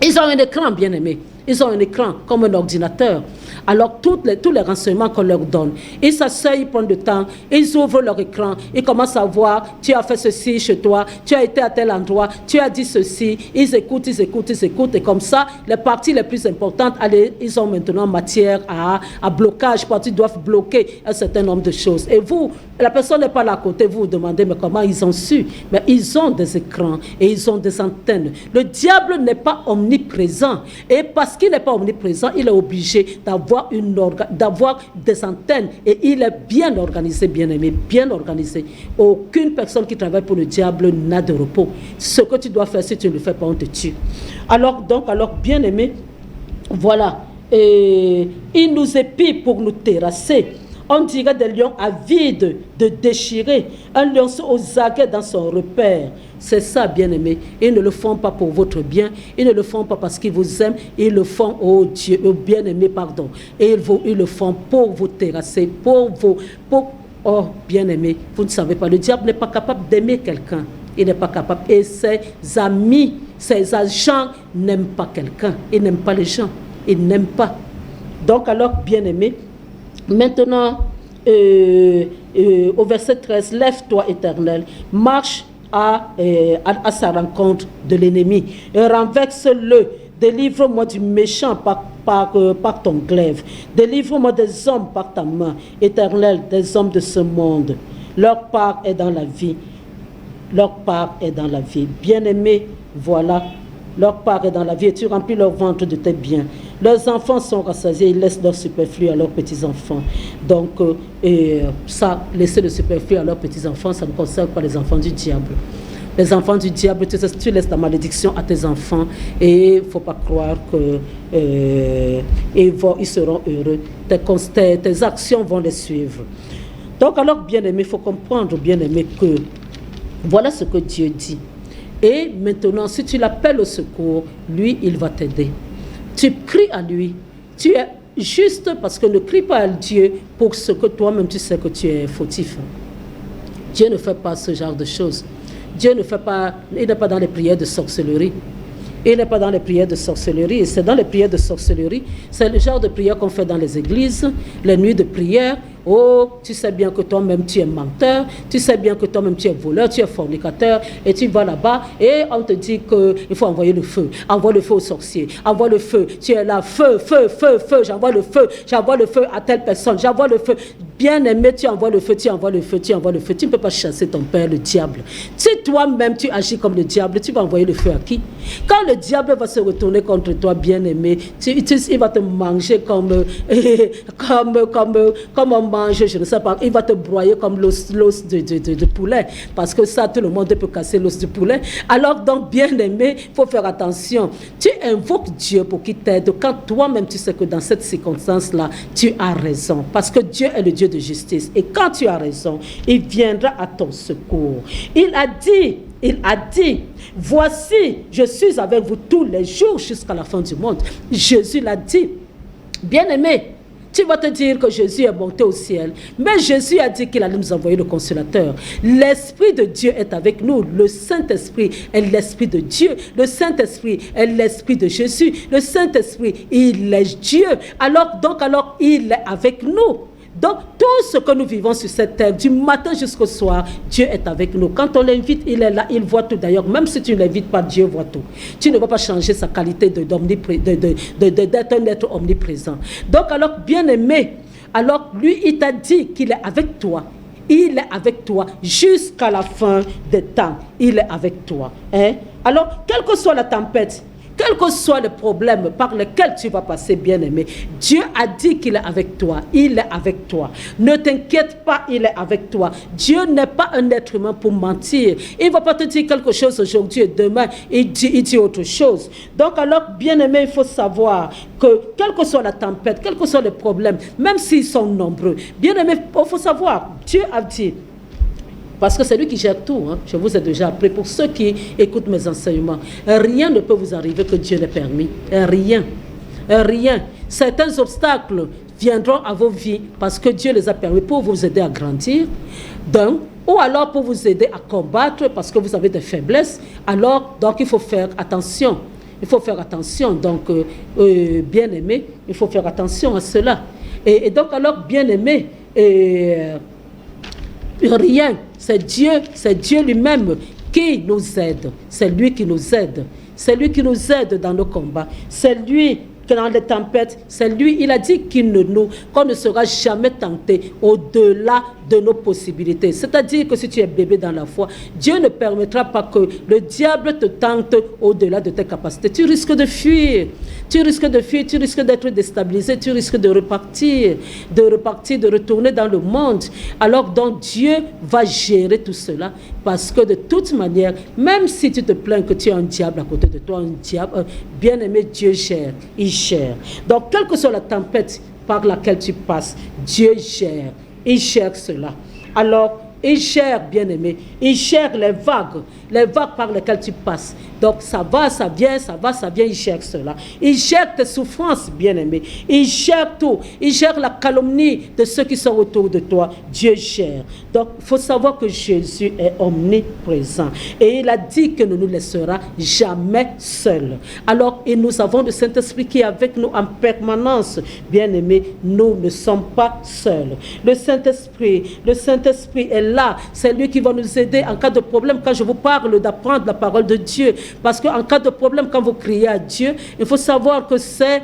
Ils ont un écran, bien aimé. Ils ont un écran comme un ordinateur. Alors, tous les renseignements qu'on leur donne, ils s'asseyent, ils prennent du temps, ils ouvrent leur écran, ils commencent à voir, tu as fait ceci chez toi, tu as été à tel endroit, tu as dit ceci, ils écoutent, et comme ça, les parties les plus importantes, allez, ils ont maintenant matière à blocage, parce qu'ils doivent bloquer un certain nombre de choses. Et vous, la personne n'est pas là à côté, vous vous demandez, mais comment ils ont su? Mais ils ont des écrans et ils ont des antennes. Le diable n'est pas omniprésent, et parce qu'il n'est pas omniprésent, il est obligé d'avoir des antennes, et il est bien organisé, bien aimé, bien organisé. Aucune personne qui travaille pour le diable n'a de repos. Ce que tu dois faire, si tu ne le fais pas, on te tue. Alors bien aimé, voilà. Et il nous épie pour nous terrasser. On dirait des lions avides de déchirer, un lionceau aux aguets dans son repère. C'est ça, bien-aimés. Ils ne le font pas pour votre bien, ils ne le font pas parce qu'ils vous aiment, ils le font, oh Dieu, oh bien-aimés, pardon. Et ils le font pour vous terrasser, oh bien-aimés, vous ne savez pas, le diable n'est pas capable d'aimer quelqu'un. Il n'est pas capable. Et ses amis, ses agents n'aiment pas quelqu'un. Ils n'aiment pas les gens. Ils n'aiment pas. Donc alors, bien-aimés, maintenant, au verset 13, lève-toi, Éternel, marche à sa rencontre de l'ennemi. Renverse-le. Délivre-moi du méchant par ton glaive. Délivre-moi des hommes par ta main. Éternel, des hommes de ce monde. Leur part est dans la vie. Leur part est dans la vie. Bien-aimés, voilà, leur part est dans la vie et tu remplis leur ventre de tes biens. Leurs enfants sont rassasiés, ils laissent leur superflu à leurs petits-enfants. Donc, ça, laisser le superflu à leurs petits-enfants, ça ne concerne pas les enfants du diable. Les enfants du diable, tu laisses ta malédiction à tes enfants et il ne faut pas croire qu'ils seront heureux. Tes actions vont les suivre. Donc, alors, bien-aimés, il faut comprendre, bien-aimés, que voilà ce que Dieu dit. Et maintenant, si tu l'appelles au secours, lui, il va t'aider. Tu cries à lui. Tu es juste parce que ne crie pas à Dieu pour ce que toi-même tu sais que tu es fautif. Dieu ne fait pas ce genre de choses. Dieu ne fait pas, il n'est pas dans les prières de sorcellerie. Il n'est pas dans les prières de sorcellerie. Et c'est dans les prières de sorcellerie. C'est le genre de prière qu'on fait dans les églises, les nuits de prière. Oh, tu sais bien que toi-même tu es menteur, tu sais bien que toi-même tu es voleur, tu es fornicateur, et tu vas là-bas et on te dit qu'il faut envoyer le feu. Envoie le feu aux sorciers, envoie le feu. Tu es là, feu, feu, feu, feu, j'envoie le feu à telle personne, j'envoie le feu. Bien-aimé, tu envoies le feu, tu envoies le feu, tu envoies le feu. Tu ne peux pas chasser ton père, le diable. Si toi-même tu agis comme le diable, tu vas envoyer le feu à qui? Quand le diable va se retourner contre toi, bien-aimé, il va te manger comme on mange, je ne sais pas, il va te broyer comme l'os de poulet, parce que ça, tout le monde peut casser l'os du poulet. Alors donc, bien-aimé, il faut faire attention. Tu invoques Dieu pour qu'il t'aide quand toi-même tu sais que dans cette circonstance-là, tu as raison, parce que Dieu est le Dieu de justice. Et quand tu as raison, il viendra à ton secours. Il a dit, voici, je suis avec vous tous les jours jusqu'à la fin du monde. Jésus l'a dit. Bien-aimé, tu vas te dire que Jésus est monté au ciel. Mais Jésus a dit qu'il allait nous envoyer le consolateur. L'Esprit de Dieu est avec nous. Le Saint-Esprit est l'Esprit de Dieu. Le Saint-Esprit est l'Esprit de Jésus. Le Saint-Esprit, il est Dieu. Alors, il est avec nous. Donc, tout ce que nous vivons sur cette terre, du matin jusqu'au soir, Dieu est avec nous. Quand on l'invite, il est là, il voit tout. D'ailleurs, même si tu ne l'invites pas, Dieu voit tout. Tu ne vas pas changer sa qualité d'être un être omniprésent. Donc, alors, bien-aimé, alors, lui, il t'a dit qu'il est avec toi. Il est avec toi jusqu'à la fin des temps. Il est avec toi. Hein? Alors, quelle que soit la tempête, quels que soient les problèmes par lesquels tu vas passer, bien-aimé, Dieu a dit qu'il est avec toi. Il est avec toi. Ne t'inquiète pas, il est avec toi. Dieu n'est pas un être humain pour mentir. Il ne va pas te dire quelque chose aujourd'hui et demain, il dit autre chose. Donc alors, bien-aimé, il faut savoir que quelle que soit la tempête, quels que soient les problèmes, même s'ils sont nombreux, bien-aimé, il faut savoir, Dieu a dit, parce que c'est lui qui gère tout. Hein. Je vous ai déjà appris. Pour ceux qui écoutent mes enseignements, rien ne peut vous arriver que Dieu n'ait permis. Rien. Rien. Certains obstacles viendront à vos vies parce que Dieu les a permis pour vous aider à grandir. Ou alors pour vous aider à combattre parce que vous avez des faiblesses. Alors, donc, il faut faire attention. Il faut faire attention. Donc, bien-aimé, il faut faire attention à cela. Et donc, alors, bien-aimé, rien, c'est Dieu lui-même qui nous aide. C'est lui qui nous aide. C'est lui qui nous aide dans nos combats. C'est lui que dans les tempêtes, c'est lui, il a dit qu'on ne sera jamais tenté au-delà de nos possibilités. C'est-à-dire que si tu es bébé dans la foi, Dieu ne permettra pas que le diable te tente au-delà de tes capacités. Tu risques de fuir. Tu risques d'être déstabilisé, tu risques de repartir, de retourner dans le monde. Alors donc Dieu va gérer tout cela parce que de toute manière, même si tu te plains que tu as un diable à côté de toi, un diable, bien-aimé, Dieu gère, il gère. Donc quelle que soit la tempête par laquelle tu passes, Dieu gère. Il gère cela. Alors, il gère, bien-aimé, il gère les vagues par lesquelles tu passes. Donc, ça va, ça vient, il gère cela. Il gère tes souffrances, bien-aimé. Il gère tout. Il gère la calomnie de ceux qui sont autour de toi. Dieu gère. Donc, il faut savoir que Jésus est omniprésent. Et il a dit que ne nous laissera jamais seuls. Alors, et nous avons le Saint-Esprit qui est avec nous en permanence. Bien-aimé, nous ne sommes pas seuls. Le Saint-Esprit est là. C'est lui qui va nous aider en cas de problème. Quand je vous parle d'apprendre la parole de Dieu, parce qu'en cas de problème, quand vous criez à Dieu, il faut savoir que c'est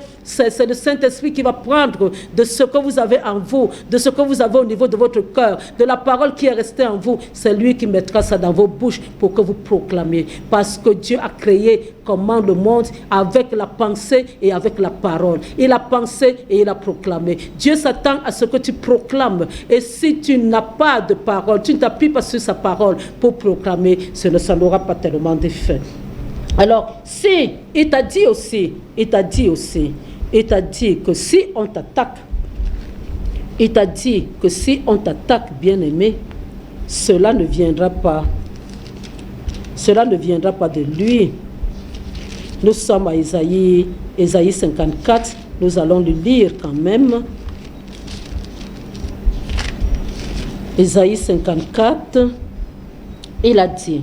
le Saint-Esprit qui va prendre de ce que vous avez en vous, de ce que vous avez au niveau de votre cœur, de la parole qui est restée en vous. C'est lui qui mettra ça dans vos bouches pour que vous proclamiez. Parce que Dieu a créé comment le monde avec la pensée et avec la parole. Il a pensé et il a proclamé. Dieu s'attend à ce que tu proclames. Et si tu n'as pas de parole, tu ne t'appuies pas sur sa parole pour proclamer, ça n'aura pas tellement d'effet. Alors, si, il t'a dit que si on t'attaque, bien-aimé, cela ne viendra pas de lui. Nous sommes à Ésaïe 54, nous allons le lire quand même. Ésaïe 54, il a dit,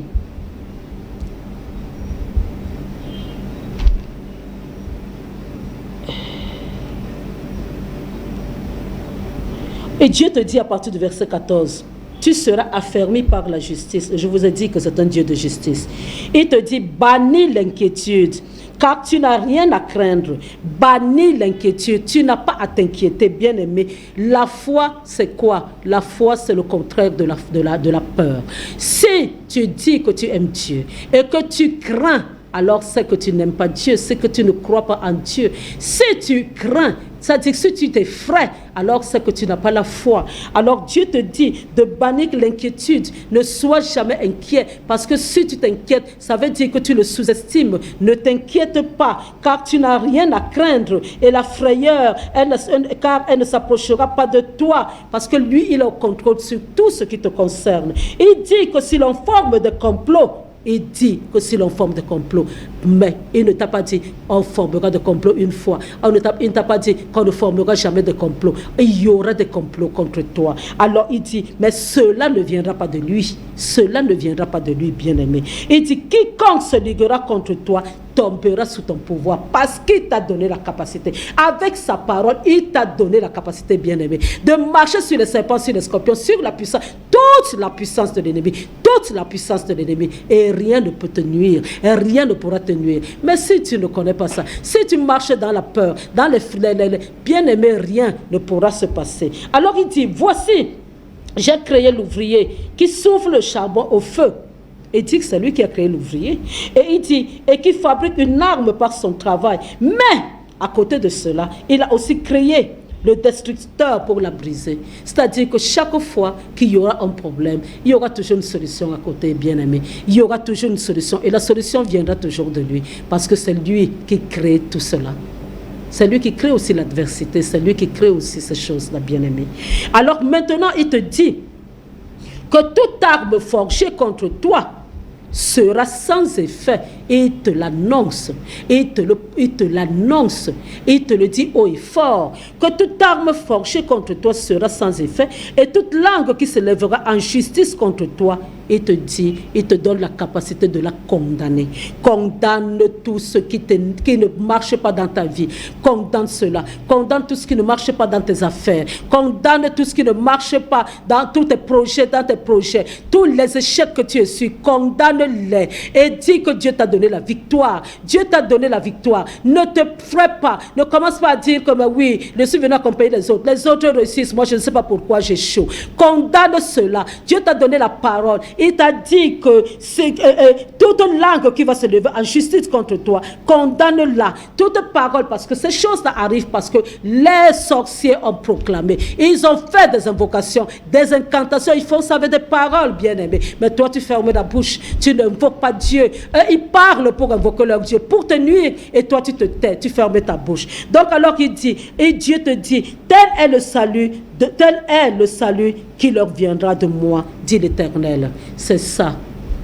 et Dieu te dit à partir du verset 14, tu seras affermi par la justice. Je vous ai dit que c'est un Dieu de justice. Il te dit, bannis l'inquiétude, car tu n'as rien à craindre. Bannis l'inquiétude, tu n'as pas à t'inquiéter, bien-aimé. La foi, c'est quoi? La foi, c'est le contraire de la peur. Si tu dis que tu aimes Dieu et que tu crains, alors c'est que tu n'aimes pas Dieu, c'est que tu ne crois pas en Dieu. Si tu crains, c'est-à-dire que si tu t'effraies, alors c'est que tu n'as pas la foi. Alors Dieu te dit de bannir l'inquiétude. Ne sois jamais inquiet, parce que si tu t'inquiètes, ça veut dire que tu le sous-estimes. Ne t'inquiète pas, car tu n'as rien à craindre. Et la frayeur, car elle ne s'approchera pas de toi, parce que lui, il est au contrôle sur tout ce qui te concerne. Il dit que si l'on forme des complots, il dit que si l'on forme des complots, mais il ne t'a pas dit on formera des complots une fois. Il ne t'a pas dit qu'on ne formera jamais de complots. Il y aura des complots contre toi. Alors il dit, mais cela ne viendra pas de lui. Cela ne viendra pas de lui, bien-aimé. Il dit, quiconque se liguera contre toi tombera sous ton pouvoir, parce qu'il t'a donné la capacité. Avec sa parole, il t'a donné la capacité, bien-aimé, de marcher sur les serpents, sur les scorpions, sur la puissance, toute la puissance de l'ennemi, et rien ne peut te nuire, et rien ne pourra te nuire. Mais si tu ne connais pas ça, si tu marches dans la peur, dans les bien-aimé, rien ne pourra se passer. Alors il dit, voici, j'ai créé l'ouvrier qui souffle le charbon au feu. Il dit que c'est lui qui a créé l'ouvrier. Et il dit, et qui fabrique une arme par son travail. Mais, à côté de cela, il a aussi créé le destructeur pour la briser. C'est-à-dire que chaque fois qu'il y aura un problème, il y aura toujours une solution à côté, bien-aimé. Il y aura toujours une solution. Et la solution viendra toujours de lui. Parce que c'est lui qui crée tout cela. C'est lui qui crée aussi l'adversité. C'est lui qui crée aussi ces choses-là, bien-aimé. Alors maintenant, il te dit que toute arme forgée contre toi sera sans effet. Et il te l'annonce, il te l'annonce, il te le dit haut et fort, que toute arme forgée contre toi sera sans effet, et toute langue qui se lèvera en justice contre toi, il te dit, il te donne la capacité de la condamner. Condamne tout ce qui ne marche pas dans ta vie. Condamne cela. Condamne tout ce qui ne marche pas dans tes affaires. Condamne tout ce qui ne marche pas dans tous tes projets, Tous les échecs que tu as su, condamne-les. Et dis que Dieu t'a donné la victoire. Dieu t'a donné la victoire. Ne te fraie pas. Ne commence pas à dire que oui, je suis venu accompagner les autres. Les autres réussissent. Moi, je ne sais pas pourquoi j'échoue. Condamne cela. Dieu t'a donné la parole. Il t'a dit que toute langue qui va se lever en justice contre toi, condamne-la. Toute parole, parce que ces choses-là arrivent parce que les sorciers ont proclamé. Ils ont fait des invocations, des incantations. Ils font ça avec des paroles, bien-aimés. Mais toi, tu fermes la bouche. Tu n'invoques pas Dieu. Ils parlent parlent pour invoquer leur Dieu, pour te nuire, et toi tu te tais, tu fermes ta bouche. Donc alors il dit, et Dieu te dit, tel est le salut qui leur viendra de moi, dit l'Éternel. C'est ça.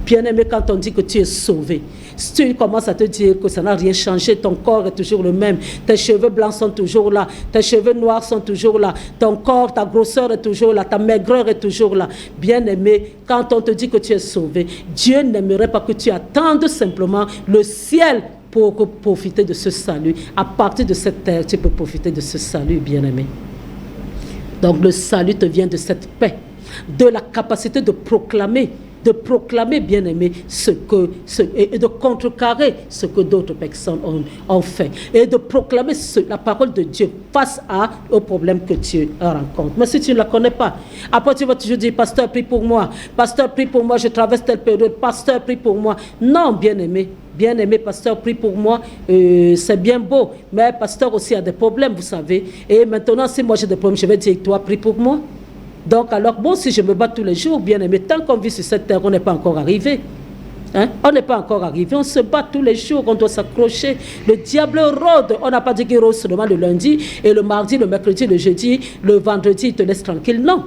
Bien-aimé, quand on dit que tu es sauvé, si tu commences à te dire que ça n'a rien changé, ton corps est toujours le même, tes cheveux blancs sont toujours là, tes cheveux noirs sont toujours là, ton corps, ta grosseur est toujours là, ta maigreur est toujours là. Bien-aimé, quand on te dit que tu es sauvé, Dieu n'aimerait pas que tu attendes simplement le ciel pour profiter de ce salut. À partir de cette terre, tu peux profiter de ce salut, bien-aimé. Donc le salut te vient de cette paix, de la capacité de proclamer, bien-aimé, et de contrecarrer ce que d'autres personnes ont fait, et de proclamer la parole de Dieu face au problème que tu rencontres. Mais si tu ne la connais pas, après tu vas toujours dire, pasteur, prie pour moi, je traverse telle période, pasteur, prie pour moi. Non, bien-aimé, pasteur, prie pour moi, c'est bien beau, mais pasteur aussi a des problèmes, vous savez. Et maintenant, si moi j'ai des problèmes, je vais dire, toi, prie pour moi. Donc alors, bon, si je me bats tous les jours, bien aimé, tant qu'on vit sur cette terre, on n'est pas encore arrivé. On n'est pas encore arrivé, on se bat tous les jours, on doit s'accrocher. Le diable rôde, on n'a pas dit qu'il rôde seulement le lundi, et le mardi, le mercredi, le jeudi, le vendredi, il te laisse tranquille. Non.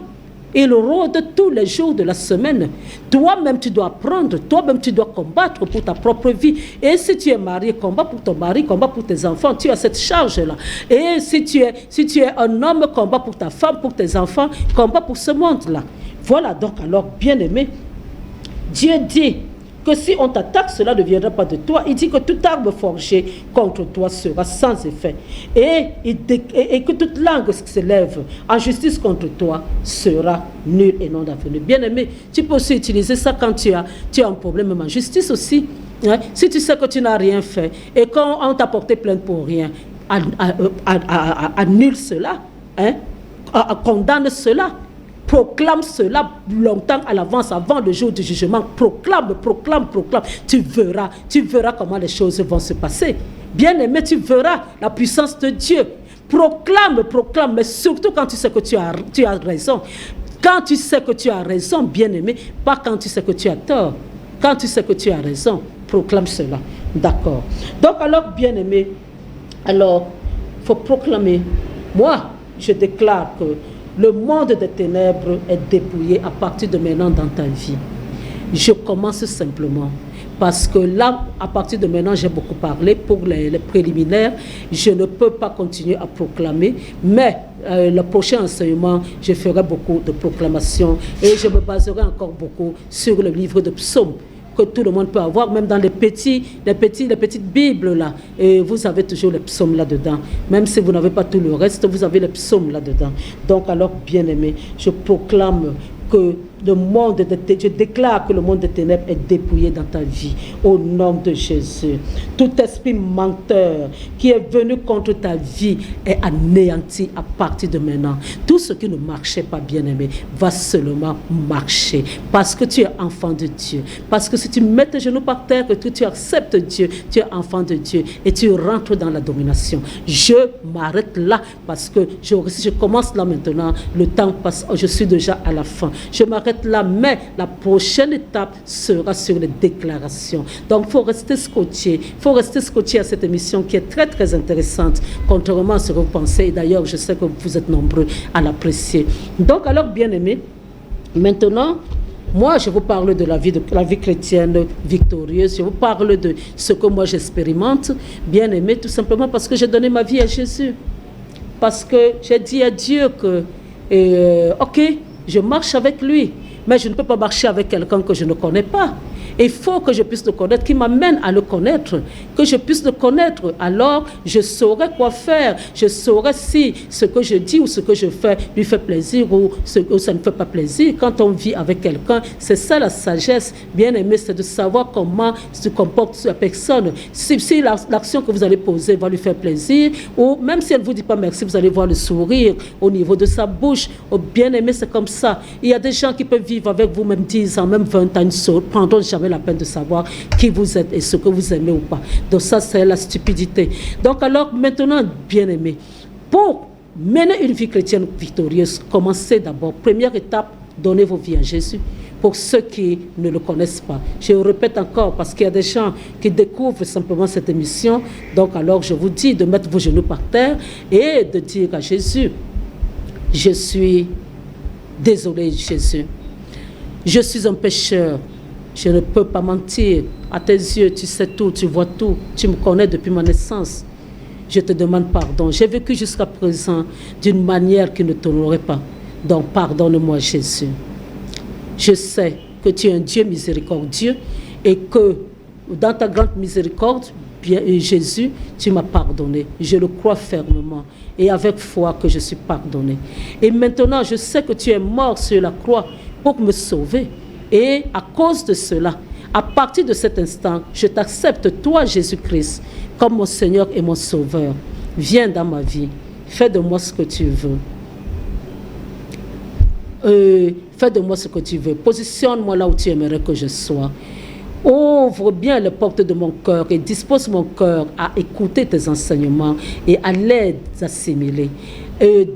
Il rôde tous les jours de la semaine. Toi-même, tu dois apprendre. Toi-même, tu dois combattre pour ta propre vie. Et si tu es marié, combat pour ton mari, combat pour tes enfants. Tu as cette charge-là. Et si tu es un homme, combat pour ta femme, pour tes enfants, combat pour ce monde-là. Voilà, donc alors, bien-aimé, Dieu dit que si on t'attaque, cela ne viendra pas de toi. Il dit que toute arme forgée contre toi sera sans effet. Et que toute langue qui se lève en justice contre toi sera nulle et non avenue. Bien-aimé, tu peux aussi utiliser ça quand tu as un problème en justice aussi. Si tu sais que tu n'as rien fait et quand on t'a porté plainte pour rien, annule cela, condamne cela. Proclame cela longtemps à l'avance, avant le jour du jugement. Proclame. Tu verras comment les choses vont se passer. Bien-aimé, tu verras la puissance de Dieu. Proclame, mais surtout quand tu sais que tu as raison. Quand tu sais que tu as raison, bien-aimé, pas quand tu sais que tu as tort. Quand tu sais que tu as raison, proclame cela. D'accord. Donc alors, bien-aimé, il faut proclamer. Moi, je déclare que le monde des ténèbres est dépouillé à partir de maintenant dans ta vie. Je commence simplement. Parce que là, à partir de maintenant, j'ai beaucoup parlé pour les préliminaires. Je ne peux pas continuer à proclamer, mais le prochain enseignement, je ferai beaucoup de proclamations et je me baserai encore beaucoup sur le livre de psaumes que tout le monde peut avoir, même dans les petites Bibles là. Et vous avez toujours les psaumes là-dedans. Même si vous n'avez pas tout le reste, vous avez les psaumes là-dedans. Donc alors, bien-aimé, je proclame que je déclare que le monde des ténèbres est dépouillé dans ta vie, au nom de Jésus. Tout esprit menteur qui est venu contre ta vie est anéanti à partir de maintenant. Tout ce qui ne marchait pas, bien-aimé, va seulement marcher, parce que tu es enfant de Dieu. Parce que si tu mets tes genoux par terre, que tu acceptes Dieu, tu es enfant de Dieu, et tu rentres dans la domination. Je m'arrête là, parce que si je commence là maintenant, le temps passe, je suis déjà à la fin. Je m'arrête là, mais la prochaine étape sera sur les déclarations. Donc, il faut rester scotché. À cette émission qui est très, très intéressante, contrairement à ce que vous pensez. Et d'ailleurs, je sais que vous êtes nombreux à l'apprécier. Donc, alors, bien-aimés, maintenant, moi, je vous parle de la vie chrétienne victorieuse. Je vous parle de ce que moi, j'expérimente. Bien-aimés, tout simplement parce que j'ai donné ma vie à Jésus. Parce que j'ai dit à Dieu que, ok, je marche avec lui, mais je ne peux pas marcher avec quelqu'un que je ne connais pas. Il faut que je puisse le connaître, qui m'amène à le connaître, que je puisse le connaître. Alors, je saurai quoi faire. Je saurai si ce que je dis ou ce que je fais lui fait plaisir ou ça ne fait pas plaisir. Quand on vit avec quelqu'un, c'est ça la sagesse. Bien aimé, c'est de savoir comment se comporte la personne. Si l'action que vous allez poser va lui faire plaisir, ou même si elle ne vous dit pas merci, vous allez voir le sourire au niveau de sa bouche. Oh, bien aimé, c'est comme ça. Il y a des gens qui peuvent vivre avec vous même 10 ans, même 20 ans, ils ne prendront jamais la peine de savoir qui vous êtes et ce que vous aimez ou pas. Donc ça, c'est la stupidité. Donc alors, maintenant, bien-aimé, pour mener une vie chrétienne victorieuse, commencez d'abord. Première étape, donnez vos vies à Jésus. pour ceux qui ne le connaissent pas. Je répète encore parce qu'il y a des gens qui découvrent simplement cette émission. Donc alors je vous dis de mettre vos genoux par terre et de dire à Jésus, je suis désolé Jésus. Je suis un pécheur. Je ne peux pas mentir. À tes yeux, tu sais tout, tu vois tout. Tu me connais depuis ma naissance. Je te demande pardon. J'ai vécu jusqu'à présent d'une manière qui ne t'honorait pas. Donc pardonne-moi Jésus. Je sais que tu es un Dieu miséricordieux et que dans ta grande miséricorde, bien, Jésus, tu m'as pardonné. Je le crois fermement et avec foi que je suis pardonné. Et maintenant, je sais que tu es mort sur la croix pour me sauver. Et à cause de cela, à partir de cet instant, je t'accepte, toi, Jésus-Christ, comme mon Seigneur et mon Sauveur. Viens dans ma vie. Fais de moi ce que tu veux. Fais de moi ce que tu veux. Positionne-moi là où tu aimerais que je sois. Ouvre bien les portes de mon cœur et dispose mon cœur à écouter tes enseignements et à les assimiler.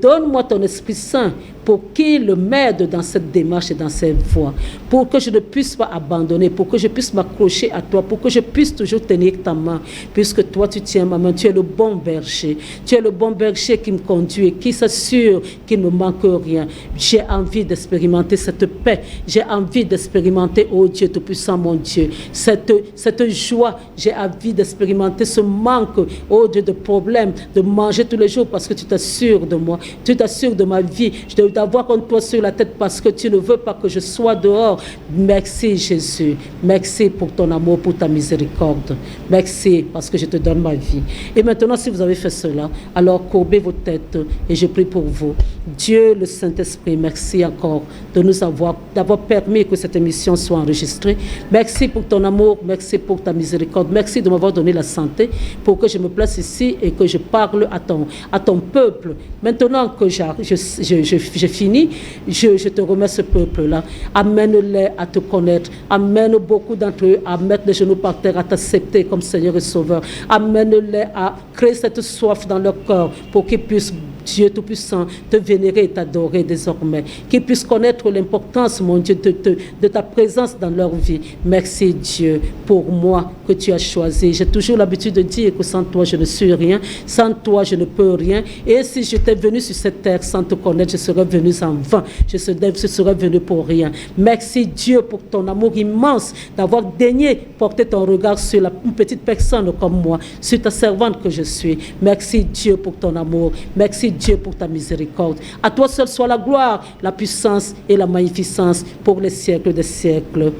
Donne-moi ton Esprit Saint pour qu'il le m'aide dans cette démarche et dans cette voie, pour que je ne puisse pas abandonner, pour que je puisse m'accrocher à toi, pour que je puisse toujours tenir ta main, puisque toi tu tiens ma main, tu es le bon berger, tu es le bon berger qui me conduit, qui s'assure qu'il ne me manque rien. J'ai envie d'expérimenter cette paix, j'ai envie d'expérimenter, oh Dieu Tout-Puissant, mon Dieu, cette joie, j'ai envie d'expérimenter ce manque, oh Dieu, de problèmes, de manger tous les jours parce que tu t'assures de moi, tu t'assures de ma vie, je dois d'avoir un toit sur la tête parce que tu ne veux pas que je sois dehors. Merci Jésus, merci pour ton amour, pour ta miséricorde. Merci parce que je te donne ma vie. Et maintenant, si vous avez fait cela, alors courbez vos têtes et je prie pour vous. Dieu, le Saint-Esprit, merci encore de nous d'avoir permis que cette émission soit enregistrée. Merci pour ton amour, merci pour ta miséricorde, merci de m'avoir donné la santé pour que je me place ici et que je parle à ton peuple. Maintenant que j'ai fini, je te remets ce peuple-là. Amène-les à te connaître. Amène beaucoup d'entre eux à mettre les genoux par terre, à t'accepter comme Seigneur et Sauveur. Amène-les à créer cette soif dans leur cœur pour qu'ils puissent, Dieu Tout-Puissant, te vénérer et t'adorer désormais. Qu'ils puissent connaître l'importance, mon Dieu, de ta présence dans leur vie. Merci Dieu pour moi que tu as choisi. J'ai toujours l'habitude de dire que sans toi, je ne suis rien. Sans toi, je ne peux rien. Et si j'étais venu sur cette terre sans te connaître, je serais venu en vain. Je serais venu pour rien. Merci Dieu pour ton amour immense, d'avoir daigné porter ton regard sur une petite personne comme moi, sur ta servante que je suis. Merci Dieu pour ton amour. Merci Dieu pour ta miséricorde. À toi seul soit la gloire, la puissance et la magnificence pour les siècles des siècles.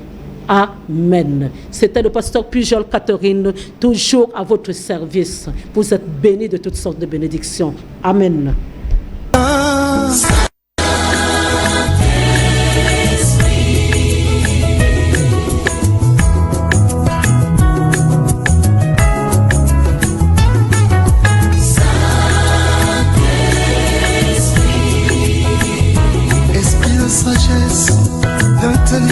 Amen. C'était le pasteur Pujol Catherine, toujours à votre service. Vous êtes bénis de toutes sortes de bénédictions. Amen.